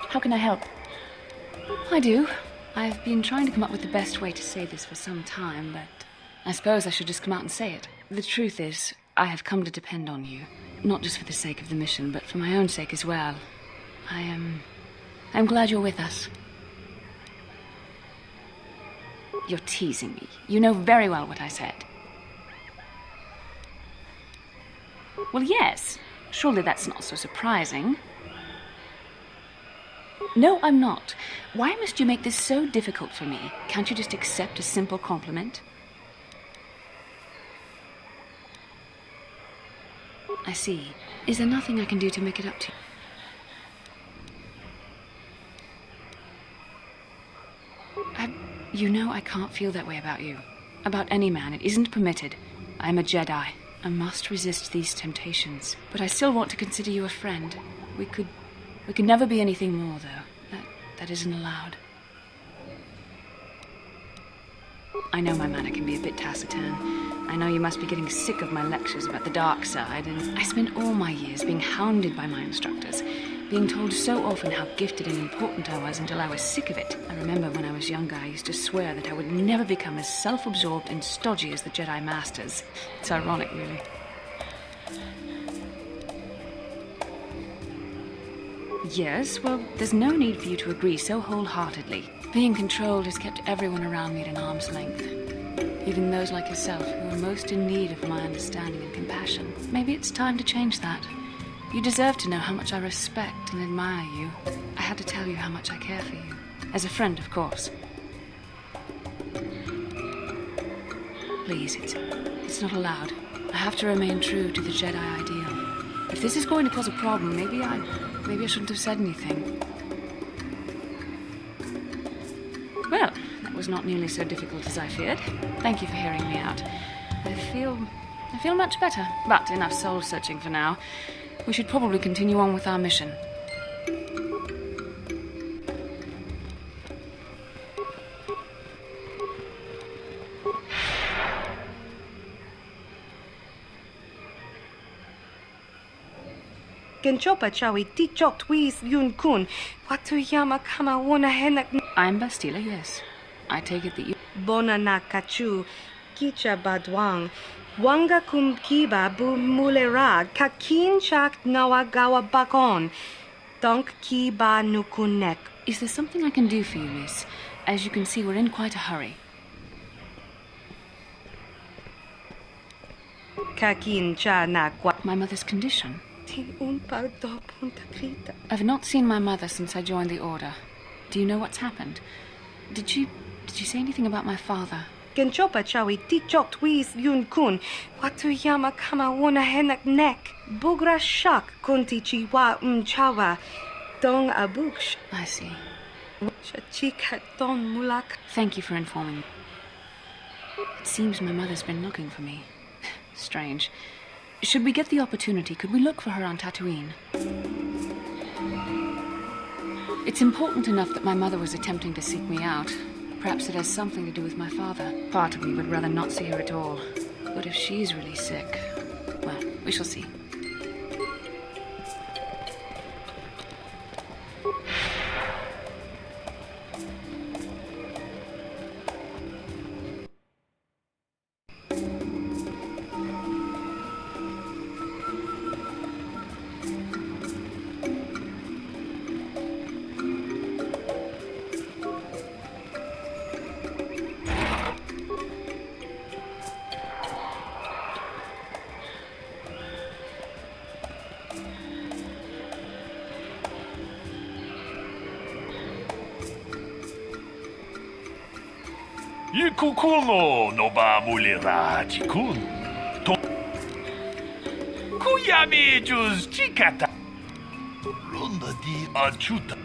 How can I help? I do. I've been trying to come up with the best way to say this for some time, but I suppose I should just come out and say it. The truth is, I have come to depend on you. Not just for the sake of the mission, but for my own sake as well. I'm glad you're with us. You're teasing me. You know very well what I said. Well, yes. Surely that's not so surprising. No, I'm not. Why must you make this so difficult for me? Can't you just accept a simple compliment? I see. Is there nothing I can do to make it up to you? You know I can't feel that way about you. About any man. It isn't permitted. I am a Jedi. I must resist these temptations. But I still want to consider you a friend. We could never be anything more, though. That isn't allowed. I know my manner can be a bit taciturn. I know you must be getting sick of my lectures about the dark side, and I spent all my years being hounded by my instructors, being told so often how gifted and important I was until I was sick of it. I remember when I was younger, I used to swear that I would never become as self-absorbed and stodgy as the Jedi Masters. It's ironic, really. Yes, well, there's no need for you to agree so wholeheartedly. Being controlled has kept everyone around me at an arm's length. Even those like yourself who are most in need of my understanding and compassion. Maybe it's time to change that. You deserve to know how much I respect and admire you. I had to tell you how much I care for you. As a friend, of course. Please, it's not allowed. I have to remain true to the Jedi ideal. If this is going to cause a problem, maybe I shouldn't have said anything. Well, that was not nearly so difficult as I feared. Thank you for hearing me out. I feel much better, but enough soul-searching for now. We should probably continue on with our mission. Genchopa chawi tichok twis yun kun. Watuyama kama wona henak. I'm Bastila, yes. I take it that you... Bona na kachu. Kicha badwang. Wanga kum kiba bu mulera. Kakin chak nawagawa bakon. Donk kiba nukunek. Is there something I can do for you, miss? As you can see, we're in quite a hurry. Kakin cha na kwa. My mother's condition. I've not seen my mother since I joined the Order. Do you know what's happened? Did she say anything about my father? Genchopa chawi tichok twis yun kun. Watuyama kama wona henak nek. Bugra shak kunti chiwa chawa. Dong abuk. I see. Chachika don mulak. Thank you for informing me. It seems my mother's been looking for me. Strange. Should we get the opportunity, could we look for her on Tatooine? It's important enough that my mother was attempting to seek me out. Perhaps it has something to do with my father. Part of me would rather not see her at all. But if she's really sick, well, we shall see. Ikukuno no ba mulera tikun. To Kuyami juz chikata. Ronda di achuta.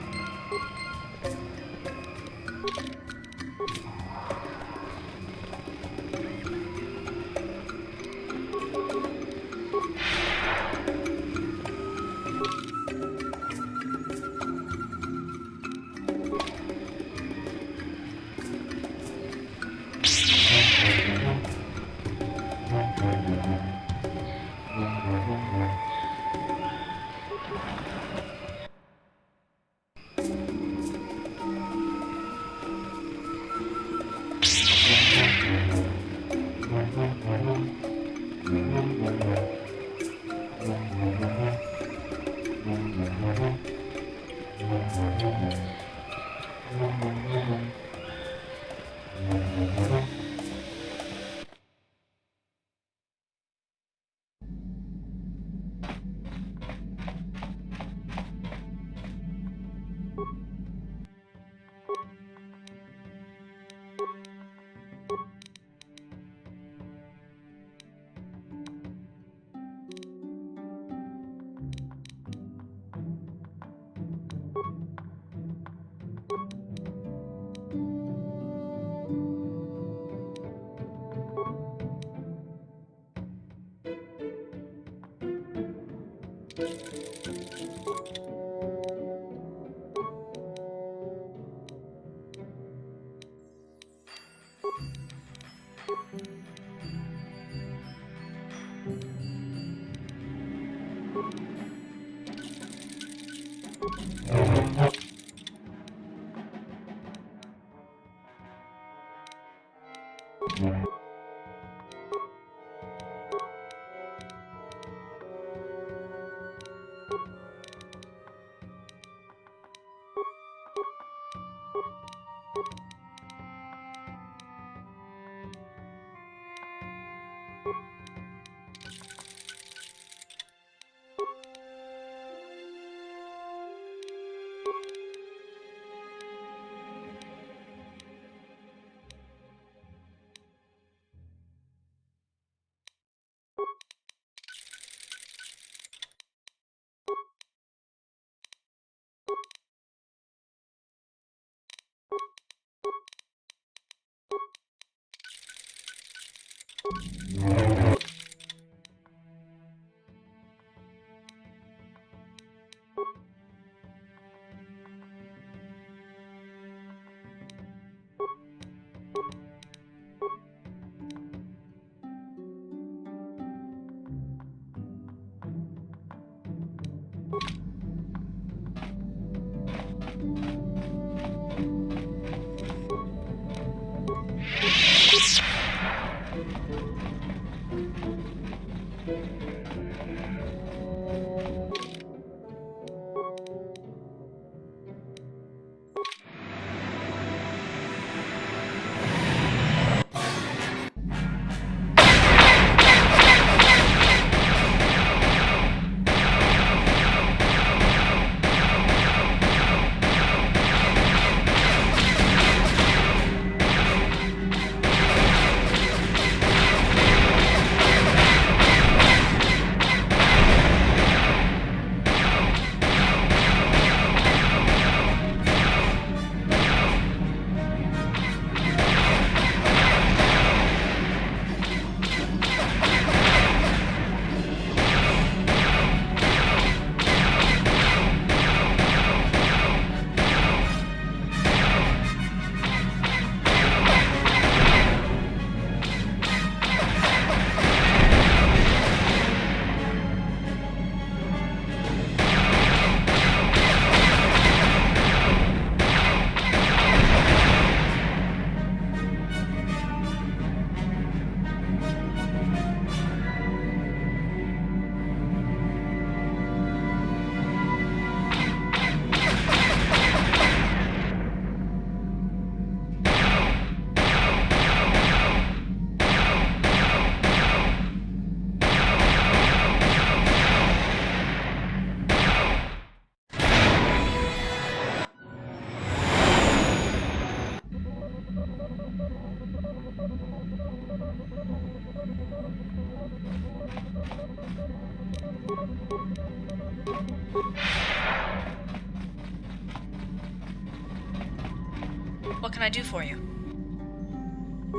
What can I do for you?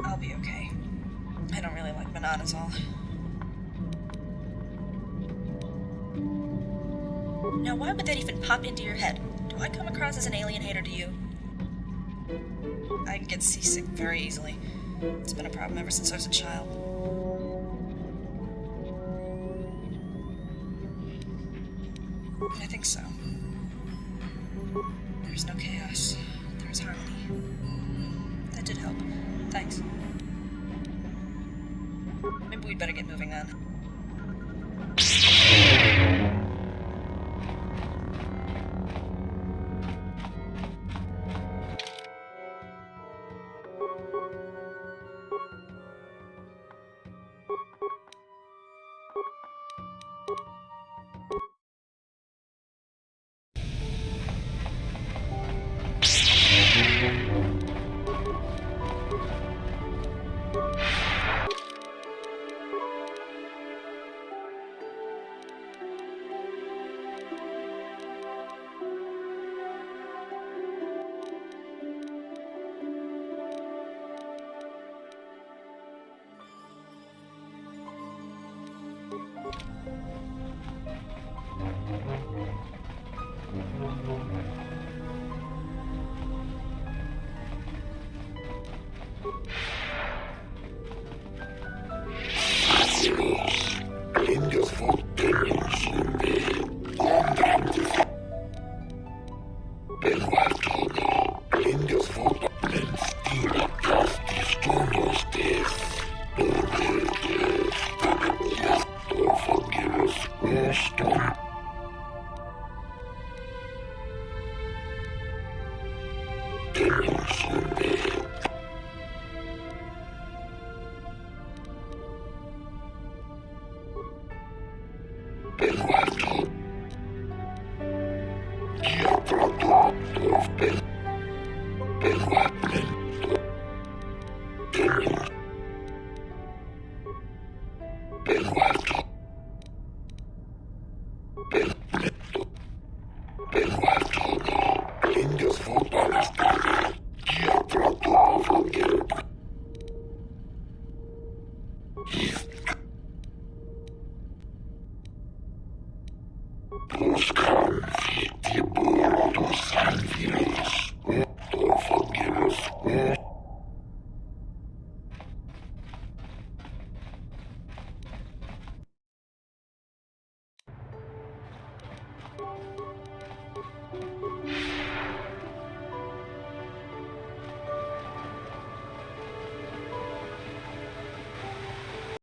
I'll be okay. I don't really like bananas all. Now, why would that even pop into your head? Do I come across as an alien hater to you? I get seasick very easily. It's been a problem ever since I was a child. I think so. There's no chaos. There's harmony. That did help. Thanks. Maybe we'd better get moving then. Buscan, die Burros,